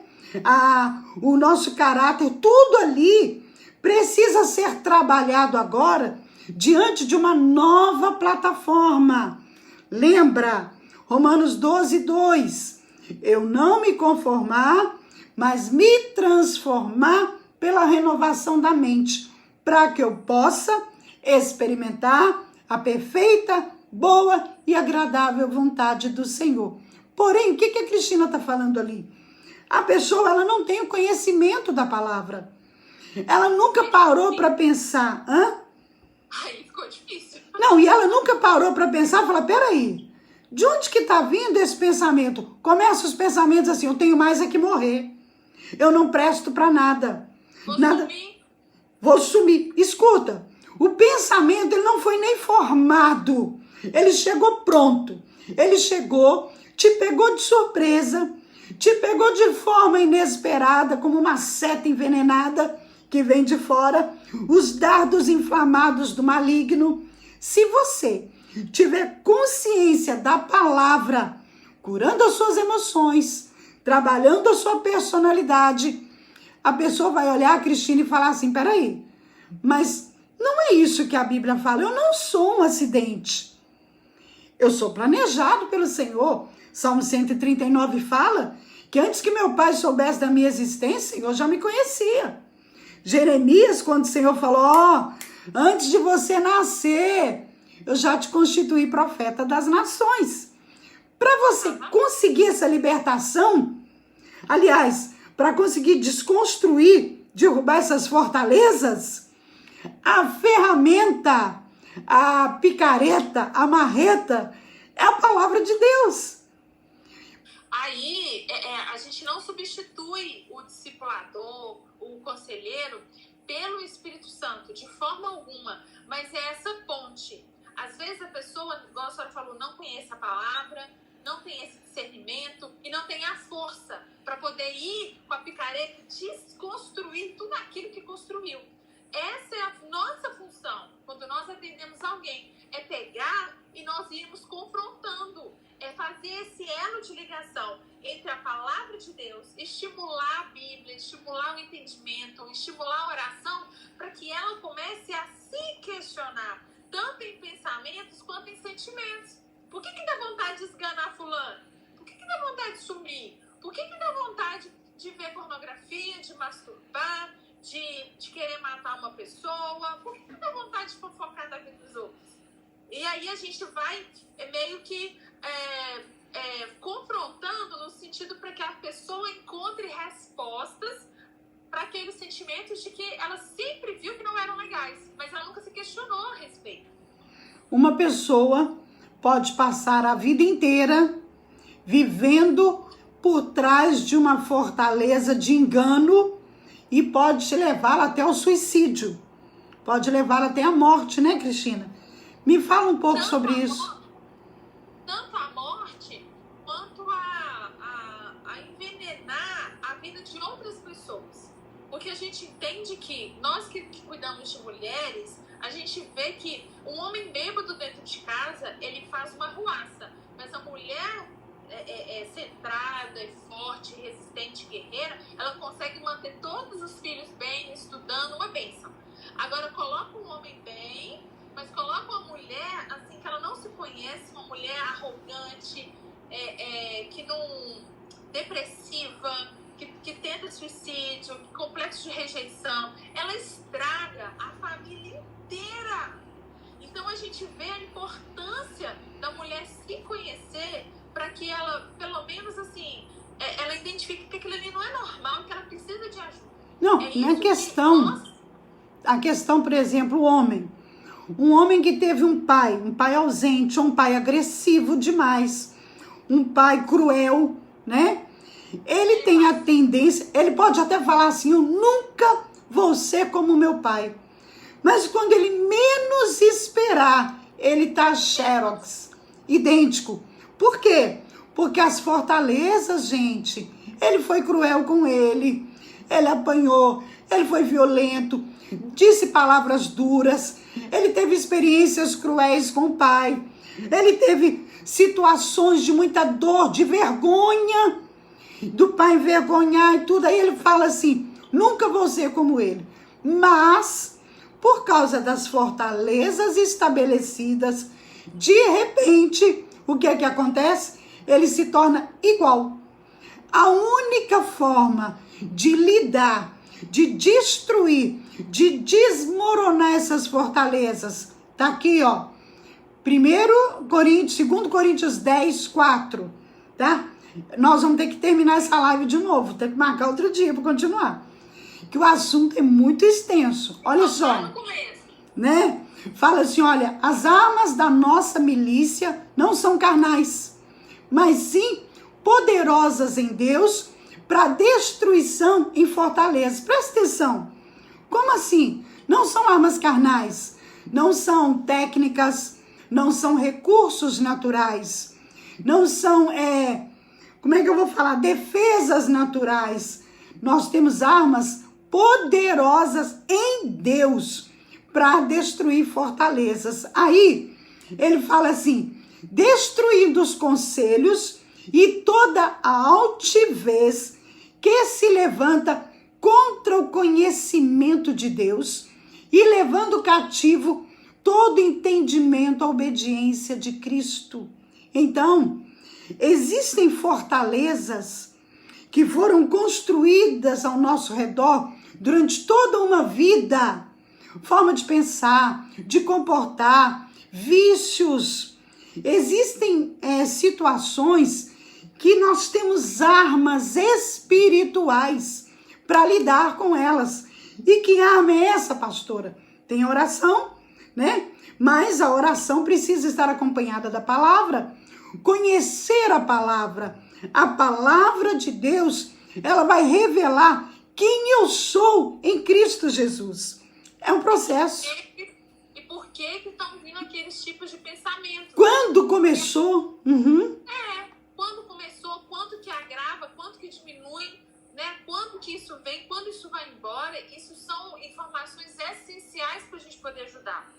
O nosso caráter, tudo ali precisa ser trabalhado agora diante de uma nova plataforma. Lembra? Romanos 12, 2. Eu não me conformar, mas me transformar pela renovação da mente, para que eu possa experimentar a perfeita, boa e agradável vontade do Senhor. Porém, o que a Cristina está falando ali? A pessoa, ela não tem o conhecimento da palavra. Ela nunca parou para pensar. Aí ficou difícil. Não, e ela nunca parou para pensar e falar, peraí, de onde que está vindo esse pensamento? Começa os pensamentos assim, eu tenho mais é que morrer. Eu não presto para nada. Vou sumir. Escuta, o pensamento ele não foi nem formado. Ele chegou pronto. Ele chegou, te pegou de surpresa, te pegou de forma inesperada, como uma seta envenenada que vem de fora, os dardos inflamados do maligno. Se você tiver consciência da palavra, curando as suas emoções, trabalhando a sua personalidade, a pessoa vai olhar a Cristina e falar assim, peraí, mas não é isso que a Bíblia fala, eu não sou um acidente. Eu sou planejado pelo Senhor. Salmo 139 fala que antes que meu pai soubesse da minha existência, o Senhor já me conhecia. Jeremias, quando o Senhor falou, antes de você nascer, eu já te constituí profeta das nações. Para você conseguir essa libertação, aliás, para conseguir desconstruir, derrubar essas fortalezas, a ferramenta, a picareta, a marreta, é a palavra de Deus. Aí, a gente não substitui o discipulador, o conselheiro, pelo Espírito Santo, de forma alguma, mas é essa ponte. Às vezes a pessoa, igual a senhora falou, não conhece a palavra, não tem esse discernimento e não tem a força para poder ir com a picareta e desconstruir tudo aquilo que construiu. Essa é a nossa função, quando nós atendemos alguém, é pegar e nós irmos confrontando, é fazer esse elo de ligação entre a palavra de Deus, estimular a Bíblia, estimular o entendimento, estimular a oração, para que ela comece a se questionar, tanto em pensamentos quanto em sentimentos. Por que dá vontade de esganar fulano? Por que dá vontade de sumir? Por que dá vontade de ver pornografia, de masturbar, de querer matar uma pessoa? Por que dá vontade de fofocar da vida dos outros? E aí a gente vai meio que confrontando no sentido para que a pessoa encontre respostas para aqueles sentimentos de que ela sempre viu que não eram legais, mas ela nunca se questionou a respeito. Uma pessoa pode passar a vida inteira vivendo por trás de uma fortaleza de engano e pode te levar até o suicídio. Pode levar até a morte, né, Cristina? Me fala um pouco sobre isso. Tanto a morte quanto a envenenar a vida de outras pessoas. Porque a gente entende que nós que cuidamos de mulheres, a gente vê que um homem bêbado dentro de casa, ele faz uma ruaça. Mas a mulher centrada, forte, resistente, guerreira, ela consegue manter todos os filhos bem, estudando, uma bênção. Agora, coloca um homem bem, mas coloca uma mulher mulher, assim, que ela não se conhece, uma mulher arrogante, que não... depressiva, que tenta suicídio, complexo de rejeição, ela estraga a família inteira. Então a gente vê a importância da mulher se conhecer para que ela, pelo menos assim, ela identifique que aquilo ali não é normal, que ela precisa de ajuda. Não, não é questão. A questão, por exemplo, o homem. Um homem que teve um pai ausente, um pai agressivo demais, um pai cruel, né? Ele tem a tendência, ele pode até falar assim, eu nunca vou ser como meu pai. Mas quando ele menos esperar, ele tá xerox, idêntico. Por quê? Porque as fortalezas, gente, ele foi cruel com ele apanhou, ele foi violento, disse palavras duras, ele teve experiências cruéis com o pai, ele teve situações de muita dor, de vergonha, do pai envergonhar e tudo. Aí ele fala assim, nunca vou ser como ele. Mas, por causa das fortalezas estabelecidas, de repente, o que é que acontece? Ele se torna igual. A única forma de lidar, de destruir, de desmoronar essas fortalezas, tá aqui, ó. 2 Coríntios 10, 4, tá? Nós vamos ter que terminar essa live de novo, tem que marcar outro dia para continuar. Que o assunto é muito extenso. Olha só, né? Fala assim, olha, as armas da nossa milícia não são carnais, mas sim poderosas em Deus para destruição em fortalezas. Presta atenção. Como assim? Não são armas carnais, não são técnicas, não são recursos naturais, não são, como é que eu vou falar? Defesas naturais. Nós temos armas poderosas em Deus para destruir fortalezas. Aí, ele fala assim, destruindo os conselhos e toda a altivez que se levanta contra o conhecimento de Deus e levando cativo todo entendimento à obediência de Cristo. Então, existem fortalezas que foram construídas ao nosso redor durante toda uma vida. Forma de pensar, de comportar, vícios. Existem situações que nós temos armas espirituais para lidar com elas. E que arma é essa, pastora? Tem oração, né? Mas a oração precisa estar acompanhada da palavra. Conhecer a palavra de Deus, ela vai revelar quem eu sou em Cristo Jesus. É um processo. E por que estão vindo aqueles tipos de pensamento? Quando começou? Quando começou, quanto que agrava, quanto que diminui, né? Quando que isso vem, quando isso vai embora. Isso são informações essenciais para a gente poder ajudar.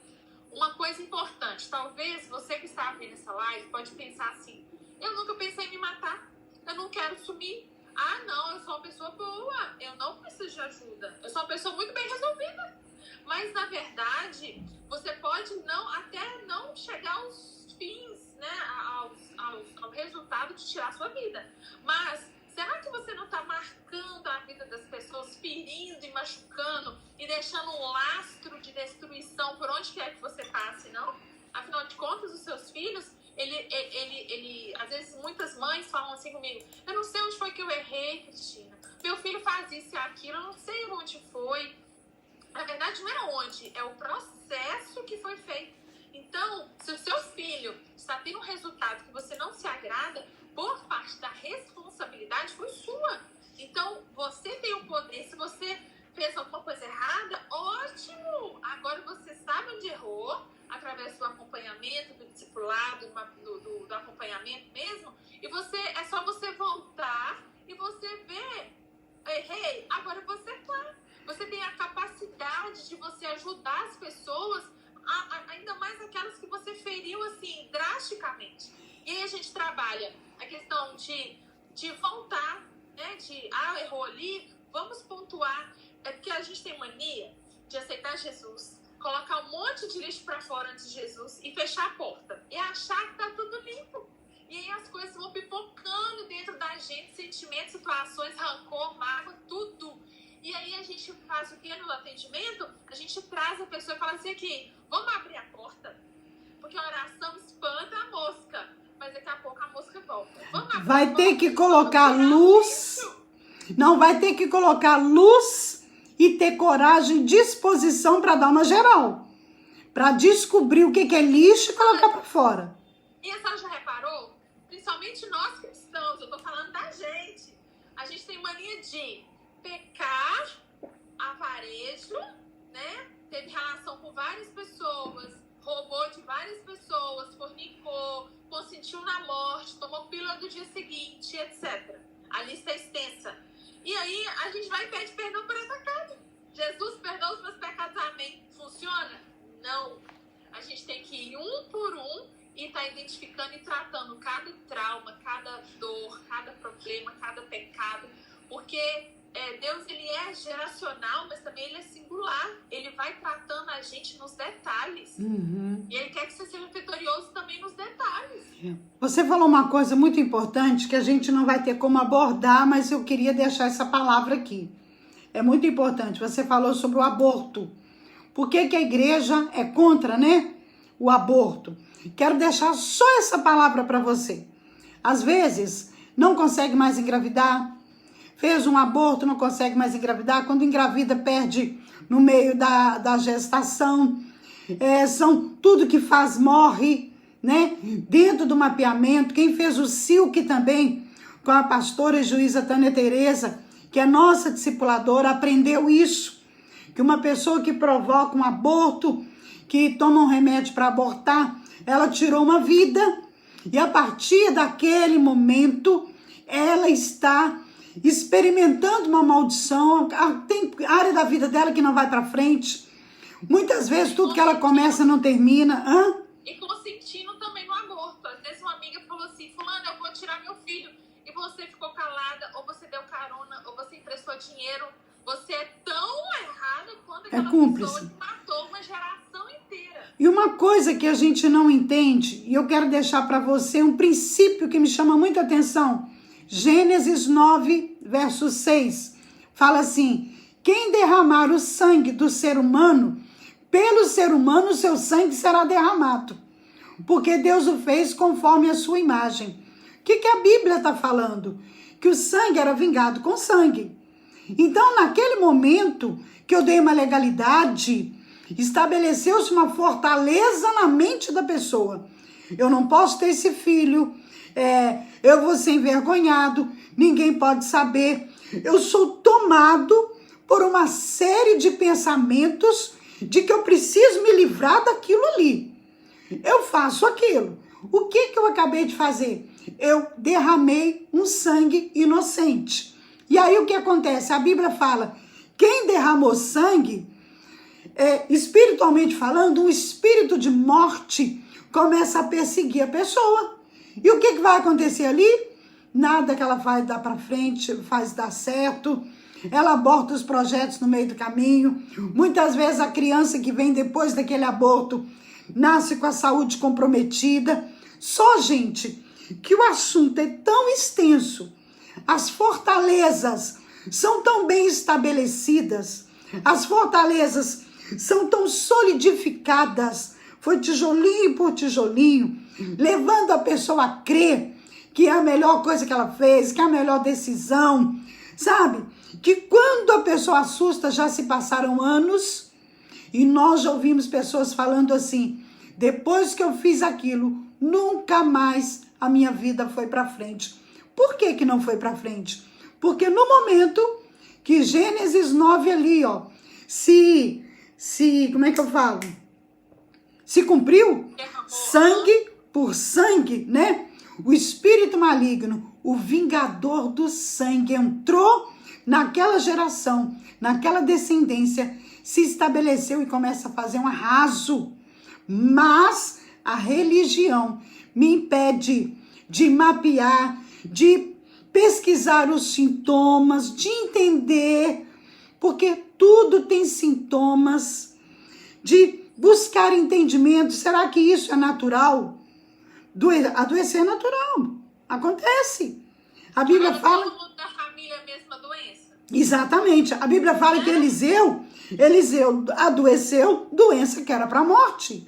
Uma coisa importante, talvez você que está vendo essa live pode pensar assim, eu nunca pensei em me matar, eu não quero sumir. Ah, não, eu sou uma pessoa boa, eu não preciso de ajuda, eu sou uma pessoa muito bem resolvida. Mas, na verdade, você pode até não chegar aos fins, né, ao resultado de tirar a sua vida. Mas, será que você não está marcando a vida das pessoas, ferindo e machucando e deixando um lastro de destruição por onde quer que você passe, não? Afinal de contas, os seus filhos, às vezes muitas mães falam assim comigo, eu não sei onde foi que eu errei, Cristina. Meu filho faz isso e aquilo, eu não sei onde foi. Na verdade, não é onde, é o processo que foi feito. Então, se o seu filho está tendo um resultado que você não se agrada, boa parte da responsabilidade foi sua. Então, você tem o poder. Se você fez alguma coisa errada, ótimo! Agora você sabe onde errou, através do acompanhamento, do discipulado, do acompanhamento mesmo. E é só você voltar e você ver, errei, agora você tá. Você tem a capacidade de você ajudar as pessoas, ainda mais aquelas que você feriu assim, drasticamente. E aí a gente trabalha a questão de voltar, né? Errou ali, vamos pontuar. É porque a gente tem mania de aceitar Jesus, colocar um monte de lixo para fora antes de Jesus e fechar a porta. E achar que tá tudo limpo. E aí as coisas vão pipocando dentro da gente, sentimentos, situações, rancor, mágoa, tudo. E aí a gente faz o que no atendimento? A gente traz a pessoa e fala assim aqui, vamos abrir a porta? Porque a oração espanta a mosca, mas daqui a pouco a mosca volta. Vamos abrir Vai a ter porta? que colocar luz, não vai ter que colocar luz e ter coragem e disposição para dar uma geral. Para descobrir o que é lixo e colocar para fora. E a senhora já reparou? Principalmente nós cristãos, eu tô falando da gente. A gente tem mania de pecar, avarejo, né? Teve relação com várias pessoas, roubou de várias pessoas, fornicou, consentiu na morte, tomou pílula do dia seguinte, etc. A lista é extensa. E aí a gente vai e pede perdão por pecado. Jesus, perdoa os meus pecados, amém. Funciona? Não. A gente tem que ir um por um e tá identificando e tratando cada trauma, cada dor, cada problema, cada pecado. Porque Deus, ele é geracional, mas também ele é singular. Ele vai tratando a gente nos detalhes. E ele quer que você seja vitorioso também nos detalhes. Você falou uma coisa muito importante que a gente não vai ter como abordar, mas eu queria deixar essa palavra aqui. É muito importante. Você falou sobre o aborto. Por que a igreja é contra, né? O aborto. Quero deixar só essa palavra para você. Às vezes, não consegue mais engravidar. Fez um aborto, não consegue mais engravidar. Quando engravida, perde no meio da gestação. São tudo que faz, morre, né? Dentro do mapeamento. Quem fez o SILC também, com a pastora e juíza Tânia Tereza, que é nossa discipuladora, aprendeu isso. Que uma pessoa que provoca um aborto, que toma um remédio para abortar, ela tirou uma vida. E a partir daquele momento, ela está experimentando uma maldição. Tem área da vida dela que não vai para frente. Muitas vezes tudo que ela começa não termina. E consentindo também no aborto. Às vezes uma amiga falou assim, fulana, eu vou tirar meu filho. E você ficou calada, ou você deu carona, ou você emprestou dinheiro. Você é tão errada quanto aquela pessoa que matou uma geração inteira. E uma coisa que a gente não entende, e eu quero deixar para você um princípio que me chama muita atenção. Gênesis 9, verso 6. Fala assim, quem derramar o sangue do ser humano, pelo ser humano o seu sangue será derramado. Porque Deus o fez conforme a sua imagem. O que a Bíblia está falando? Que o sangue era vingado com sangue. Então, naquele momento que eu dei uma legalidade, estabeleceu-se uma fortaleza na mente da pessoa. Eu não posso ter esse filho, eu vou ser envergonhado, ninguém pode saber. Eu sou tomado por uma série de pensamentos de que eu preciso me livrar daquilo ali. Eu faço aquilo. O que eu acabei de fazer? Eu derramei um sangue inocente. E aí o que acontece? A Bíblia fala, quem derramou sangue, espiritualmente falando, um espírito de morte começa a perseguir a pessoa. E o que vai acontecer ali? Nada que ela faz dar para frente, faz dar certo. Ela aborta os projetos no meio do caminho. Muitas vezes a criança que vem depois daquele aborto nasce com a saúde comprometida. Só, gente, que o assunto é tão extenso. As fortalezas são tão bem estabelecidas, as fortalezas são tão solidificadas, foi tijolinho por tijolinho, levando a pessoa a crer que é a melhor coisa que ela fez, que é a melhor decisão, sabe? Que quando a pessoa assusta, já se passaram anos, e nós já ouvimos pessoas falando assim, depois que eu fiz aquilo, nunca mais a minha vida foi para frente. Por que não foi para frente? Porque no momento que Gênesis 9 ali, ó, como é que eu falo? Se cumpriu, sangue por sangue, né? O espírito maligno, o vingador do sangue entrou naquela geração, naquela descendência, se estabeleceu e começa a fazer um arraso. Mas a religião me impede de mapear, de pesquisar os sintomas, de entender, porque tudo tem sintomas de buscar entendimento. Será que isso é natural? Adoecer é natural, acontece. A Bíblia fala... Todo mundo da família a mesma doença. Exatamente, a Bíblia fala que Eliseu adoeceu, doença que era para a morte.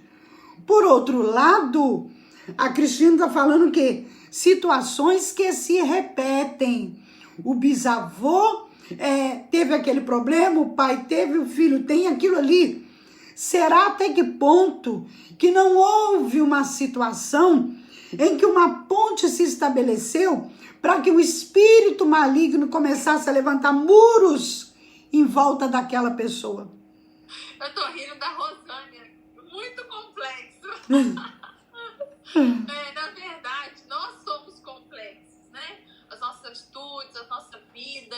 Por outro lado, a Cristina está falando que situações que se repetem. O bisavô teve aquele problema, o pai teve, o filho tem aquilo ali. Será até que ponto que não houve uma situação em que uma ponte se estabeleceu para que o espírito maligno começasse a levantar muros em volta daquela pessoa? Eu tô rindo da Rosânia. Muito complexo. Na verdade, nós somos complexos, né? As nossas atitudes, a nossa vida.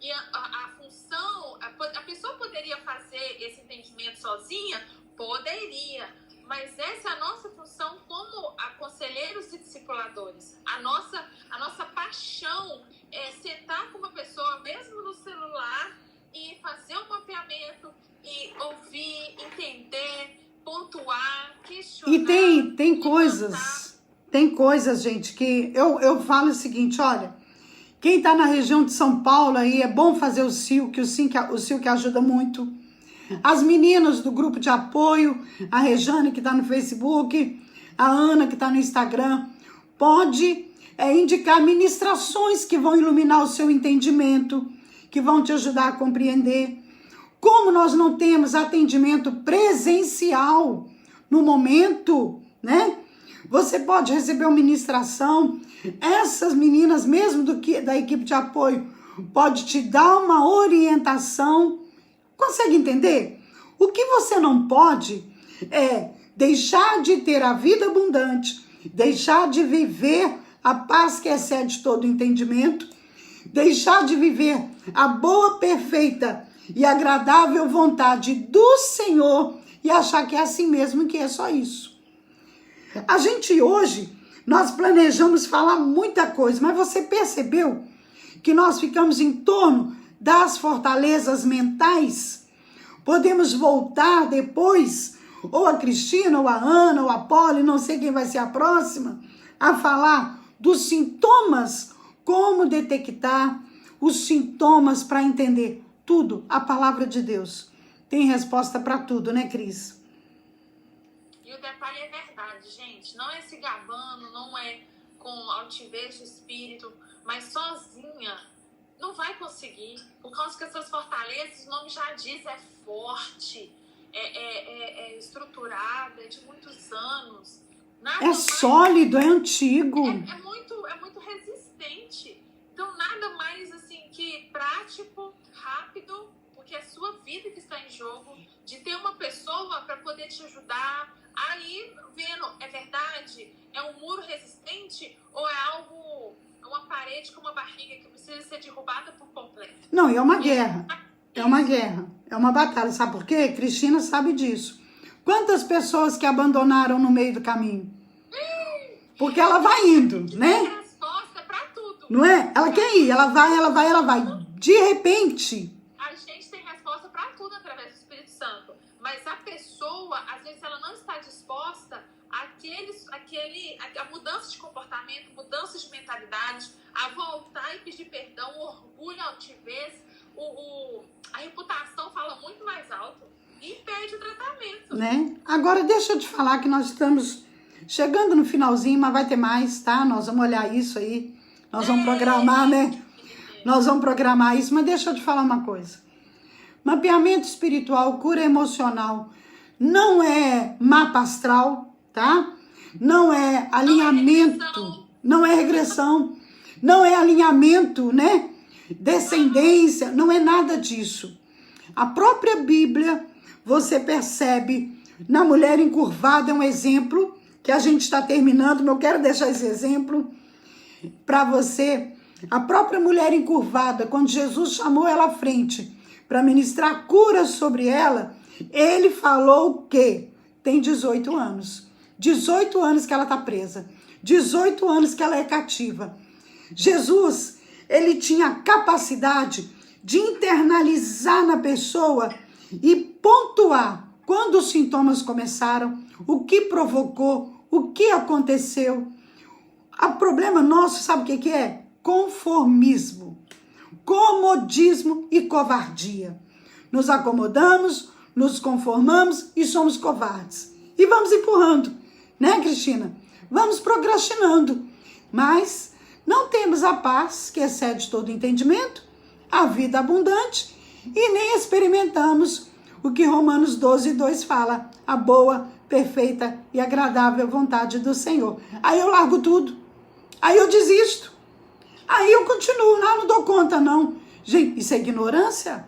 E a função... A pessoa poderia fazer esse entendimento sozinha? Poderia. Mas essa é a nossa função como conselheiros e discipuladores. A nossa paixão é sentar com uma pessoa, mesmo no celular, e fazer um mapeamento, e ouvir, entender, pontuar, questionar. E tem coisas, gente, que eu falo o seguinte, olha, quem está na região de São Paulo aí, é bom fazer o SIL, que o SIL que ajuda muito. As meninas do grupo de apoio, a Rejane que está no Facebook, a Ana que está no Instagram, pode indicar ministrações que vão iluminar o seu entendimento, que vão te ajudar a compreender. Como nós não temos atendimento presencial no momento, né? Você pode receber uma ministração. Essas meninas, mesmo da equipe de apoio, pode te dar uma orientação. Consegue entender? O que você não pode é deixar de ter a vida abundante, deixar de viver a paz que excede todo entendimento, deixar de viver a boa, perfeita e agradável vontade do Senhor e achar que é assim mesmo, que é só isso. A gente hoje, nós planejamos falar muita coisa, mas você percebeu que nós ficamos em torno das fortalezas mentais? Podemos voltar depois, ou a Cristina, ou a Ana, ou a Polly, não sei quem vai ser a próxima, a falar dos sintomas, como detectar os sintomas para entender tudo. A palavra de Deus tem resposta para tudo, né, Cris? E o detalhe é verdade, gente. Não é se gabando, não é com altivez de espírito, mas sozinha não vai conseguir. Por causa que essas fortalezas, o nome já diz, é forte, é estruturada, é de muitos anos. Nada mais, sólido, é antigo. É muito resistente. Então, nada mais assim que prático, rápido, porque é a sua vida que está em jogo, de ter uma pessoa para poder te ajudar a ir vendo, é verdade? É um muro resistente ou é algo, uma parede com uma barriga que precisa ser derrubada por completo? Não, é uma guerra. É uma guerra. É uma batalha. Sabe por quê? Cristina sabe disso. Quantas pessoas que abandonaram no meio do caminho? Porque ela vai indo, né? Tem resposta pra tudo. Não é? Ela quer ir, ela vai. De repente... A gente tem resposta pra tudo através do Espírito Santo. Mas a pessoa, às vezes, ela não está disposta a mudança de comportamento, mudança de mentalidade, a voltar e pedir perdão, o orgulho, a altivez, a reputação fala muito mais alto e impede o tratamento. Né? Agora, deixa eu te falar que nós estamos chegando no finalzinho, mas vai ter mais, tá? Nós vamos olhar isso aí, nós vamos programar, né? Nós vamos programar isso, mas deixa eu te falar uma coisa. Mapeamento espiritual, cura emocional, não é mapa astral, tá? Não é alinhamento, não é regressão, não é alinhamento, né? Descendência, não é nada disso. A própria Bíblia, você percebe, na mulher encurvada é um exemplo, que a gente está terminando, mas eu quero deixar esse exemplo para você. A própria mulher encurvada, quando Jesus chamou ela à frente para ministrar cura sobre ela, ele falou o quê? Tem 18 anos. 18 anos que ela está presa. 18 anos que ela é cativa. Jesus, ele tinha a capacidade de internalizar na pessoa e pontuar quando os sintomas começaram, o que provocou, o que aconteceu. O problema nosso, sabe o que é? Conformismo, comodismo e covardia. Nos acomodamos, nos conformamos e somos covardes. E vamos empurrando, né, Cristina? Vamos procrastinando. Mas não temos a paz que excede todo entendimento, a vida abundante, e nem experimentamos o que Romanos 12:2 fala, a boa, perfeita e agradável vontade do Senhor. Aí eu largo tudo, aí eu desisto, aí eu continuo, não dou conta não. Gente, isso é ignorância?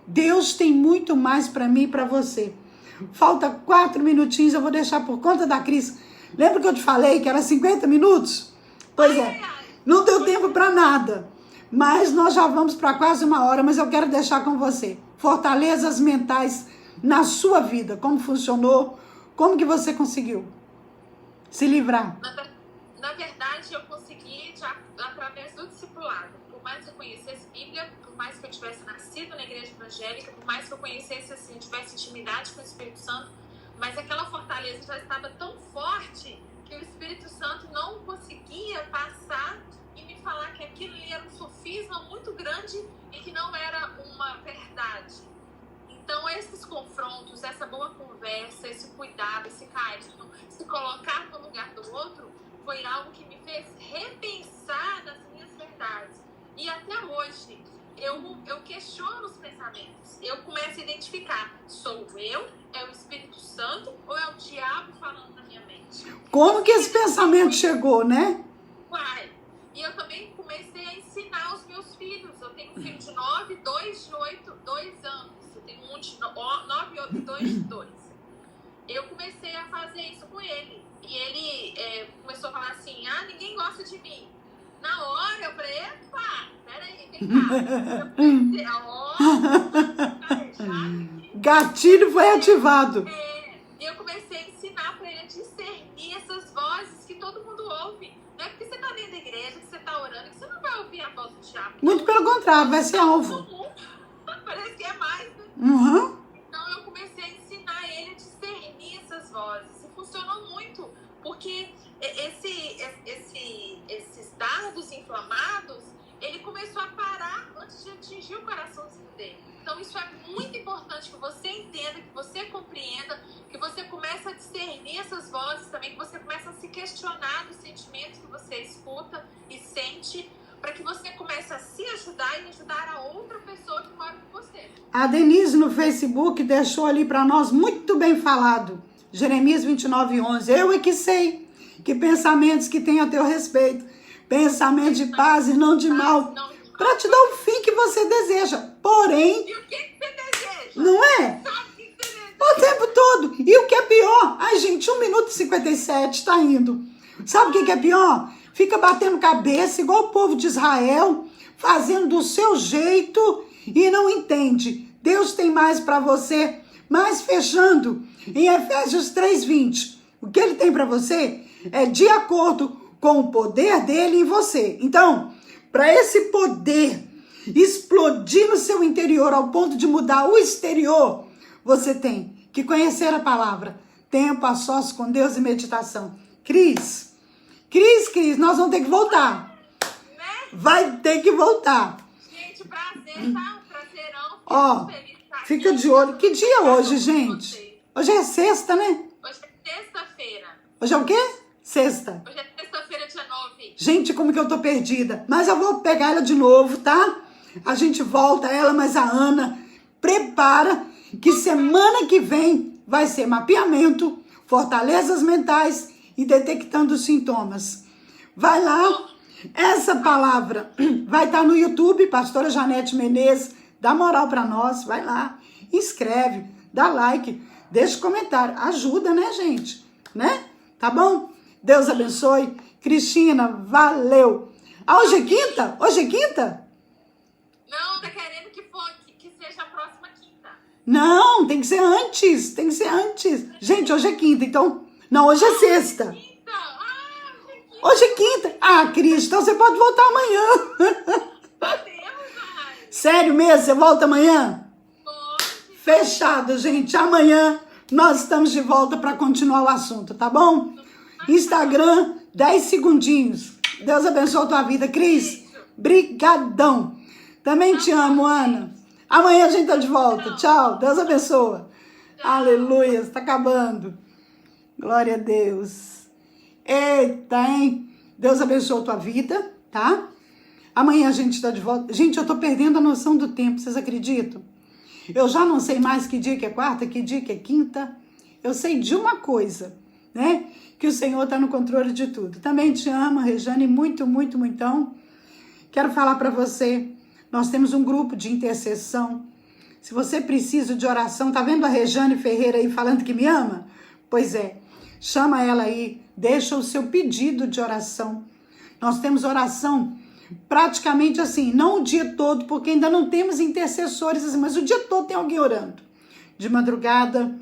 Deus tem muito mais para mim e para você. Falta 4 minutinhos, eu vou deixar por conta da Cris. Lembra que eu te falei que era 50 minutos? Pois é, não deu tempo para nada. Mas nós já vamos para quase 1 hora, mas eu quero deixar com você. Fortalezas mentais na sua vida. Como funcionou? Como que você conseguiu se livrar? Na verdade, eu consegui através do discipulado. Por mais que eu conhecesse Bíblia, por mais que eu tivesse nascido na igreja evangélica, por mais que eu conhecesse, assim, tivesse intimidade com o Espírito Santo, mas aquela fortaleza já estava tão forte que o Espírito Santo não conseguia passar e me falar que aquilo era um sofisma muito grande e que não era uma verdade. Então, esses confrontos, essa boa conversa, esse cuidado, esse carinho, se colocar no lugar do outro, foi algo que me fez repensar nas minhas verdades. E até hoje, eu questiono os pensamentos. Eu começo a identificar, sou eu, é o Espírito Santo ou é o diabo falando na minha mente? Como que esse pensamento chegou, né? Uai, e eu também comecei a ensinar os meus filhos. Eu tenho um filho de 9, 2 de 8, 2 anos. Eu tenho um de 9 e 2 de 2. Eu comecei a fazer isso com ele. E ele começou a falar assim, ninguém gosta de mim. Na hora eu falei, epa, peraí, vem cá. Gatilho foi ativado. E eu comecei a ensinar para ele a discernir essas vozes que todo mundo ouve. Não é porque você está dentro da igreja, que você está orando, que você não vai ouvir a voz do diabo. Muito pelo contrário, vai ser alvo. Parece que é mais, né? Uhum. Então eu comecei a ensinar ele a discernir essas vozes. E funcionou muito, porque esses dardos inflamados, ele começou a parar antes de atingir o coraçãozinho dele. Então isso é muito importante que você entenda, que você compreenda, que você comece a discernir essas vozes também, que você comece a se questionar dos sentimentos que você escuta e sente, para que você comece a se ajudar e ajudar a outra pessoa que mora com você. A Denise no Facebook deixou ali para nós muito bem falado. Jeremias 29:11. Eu é que sei que pensamentos que tenho a teu respeito, pensamentos de paz e não de mal, para te dar o fim que você deseja. Porém, E o que você deseja? não é? Sabe o que você deseja? O tempo todo. E o que é pior? Ai, gente, 1 minuto e 57 tá indo. Sabe o que é pior? Fica batendo cabeça igual o povo de Israel, fazendo do seu jeito e não entende. Deus tem mais para você. Mas fechando, em Efésios 3:20, o que ele tem para você é de acordo com o poder dele em você. Então, para esse poder explodir no seu interior ao ponto de mudar o exterior, você tem que conhecer a palavra, tempo a sós com Deus e meditação. Cris, nós vamos ter que voltar. Né? Vai ter que voltar. Gente, prazer, tá? Um prazerão. Ó, Fico feliz de estar fica aqui. de olho. Que dia é hoje, Com gente? vocês. Hoje é sexta, né? Hoje é sexta-feira. Hoje é o quê? Sexta. Hoje é sexta-feira, dia 9. Gente, como que eu tô perdida. Mas eu vou pegar ela de novo, tá? A gente volta ela, mas a Ana prepara que semana que vem vai ser mapeamento, fortalezas mentais e detectando os sintomas. Vai lá, essa palavra vai estar no YouTube, pastora Janete Menezes, dá moral para nós, vai lá, inscreve, dá like, deixa comentário, ajuda, né, gente? Né? Tá bom? Deus abençoe. Cristina, valeu. Hoje é quinta? Hoje é quinta? Não, tá querendo que seja a próxima quinta. Não, tem que ser antes. Gente, hoje é quinta, então... Não, hoje é sexta. Quinta! Hoje é quinta. Hoje é quinta. Ah, Cris, então você pode voltar amanhã. Meu Deus, ai. Sério mesmo? Você volta amanhã? Pode. Fechado, gente. Amanhã nós estamos de volta para continuar o assunto, tá bom? Instagram, 10 segundinhos. Deus abençoe a tua vida, Cris. Brigadão. Também te amo, Ana. Amanhã a gente tá de volta. Tchau. Deus abençoe. Aleluia. Está acabando. Glória a Deus. Eita, hein? Deus abençoe a tua vida, tá? Amanhã a gente tá de volta. Gente, eu tô perdendo a noção do tempo. Vocês acreditam? Eu já não sei mais que dia que é quarta, que dia que é quinta. Eu sei de uma coisa, né? Que o Senhor está no controle de tudo. Também te amo, Rejane, muito, muito, muitão. Quero falar para você, nós temos um grupo de intercessão. Se você precisa de oração, tá vendo a Rejane Ferreira aí falando que me ama? Pois é, chama ela aí, deixa o seu pedido de oração. Nós temos oração praticamente assim, não o dia todo, porque ainda não temos intercessores assim, mas o dia todo tem alguém orando. De madrugada,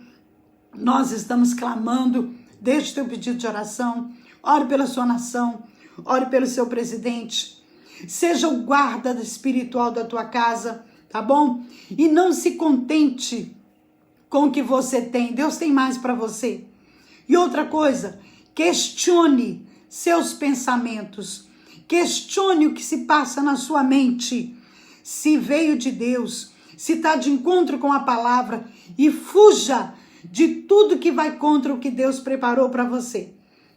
nós estamos clamando, deixe o teu pedido de oração, ore pela sua nação, ore pelo seu presidente, seja o guarda espiritual da tua casa, tá bom? E não se contente com o que você tem, Deus tem mais para você. E outra coisa, questione seus pensamentos, questione o que se passa na sua mente, se veio de Deus, se está de encontro com a palavra, e fuja de tudo que vai contra o que Deus preparou para você.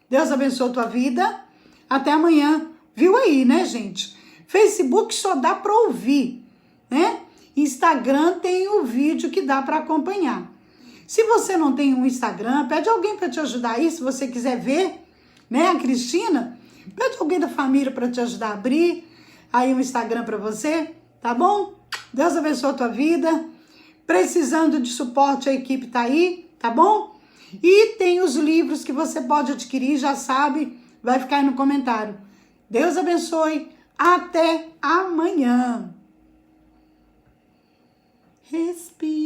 Deus abençoe a tua vida. Até amanhã. Viu aí, né, gente? Facebook só dá para ouvir, né? Instagram tem o vídeo que dá para acompanhar. Se você não tem um Instagram, pede alguém para te ajudar aí, se você quiser ver, né, a Cristina, pede alguém da família para te ajudar a abrir aí um Instagram para você, tá bom? Deus abençoe a tua vida. Precisando de suporte, a equipe tá aí, tá bom? E tem os livros que você pode adquirir, já sabe, vai ficar aí no comentário. Deus abençoe. Até amanhã. Respire.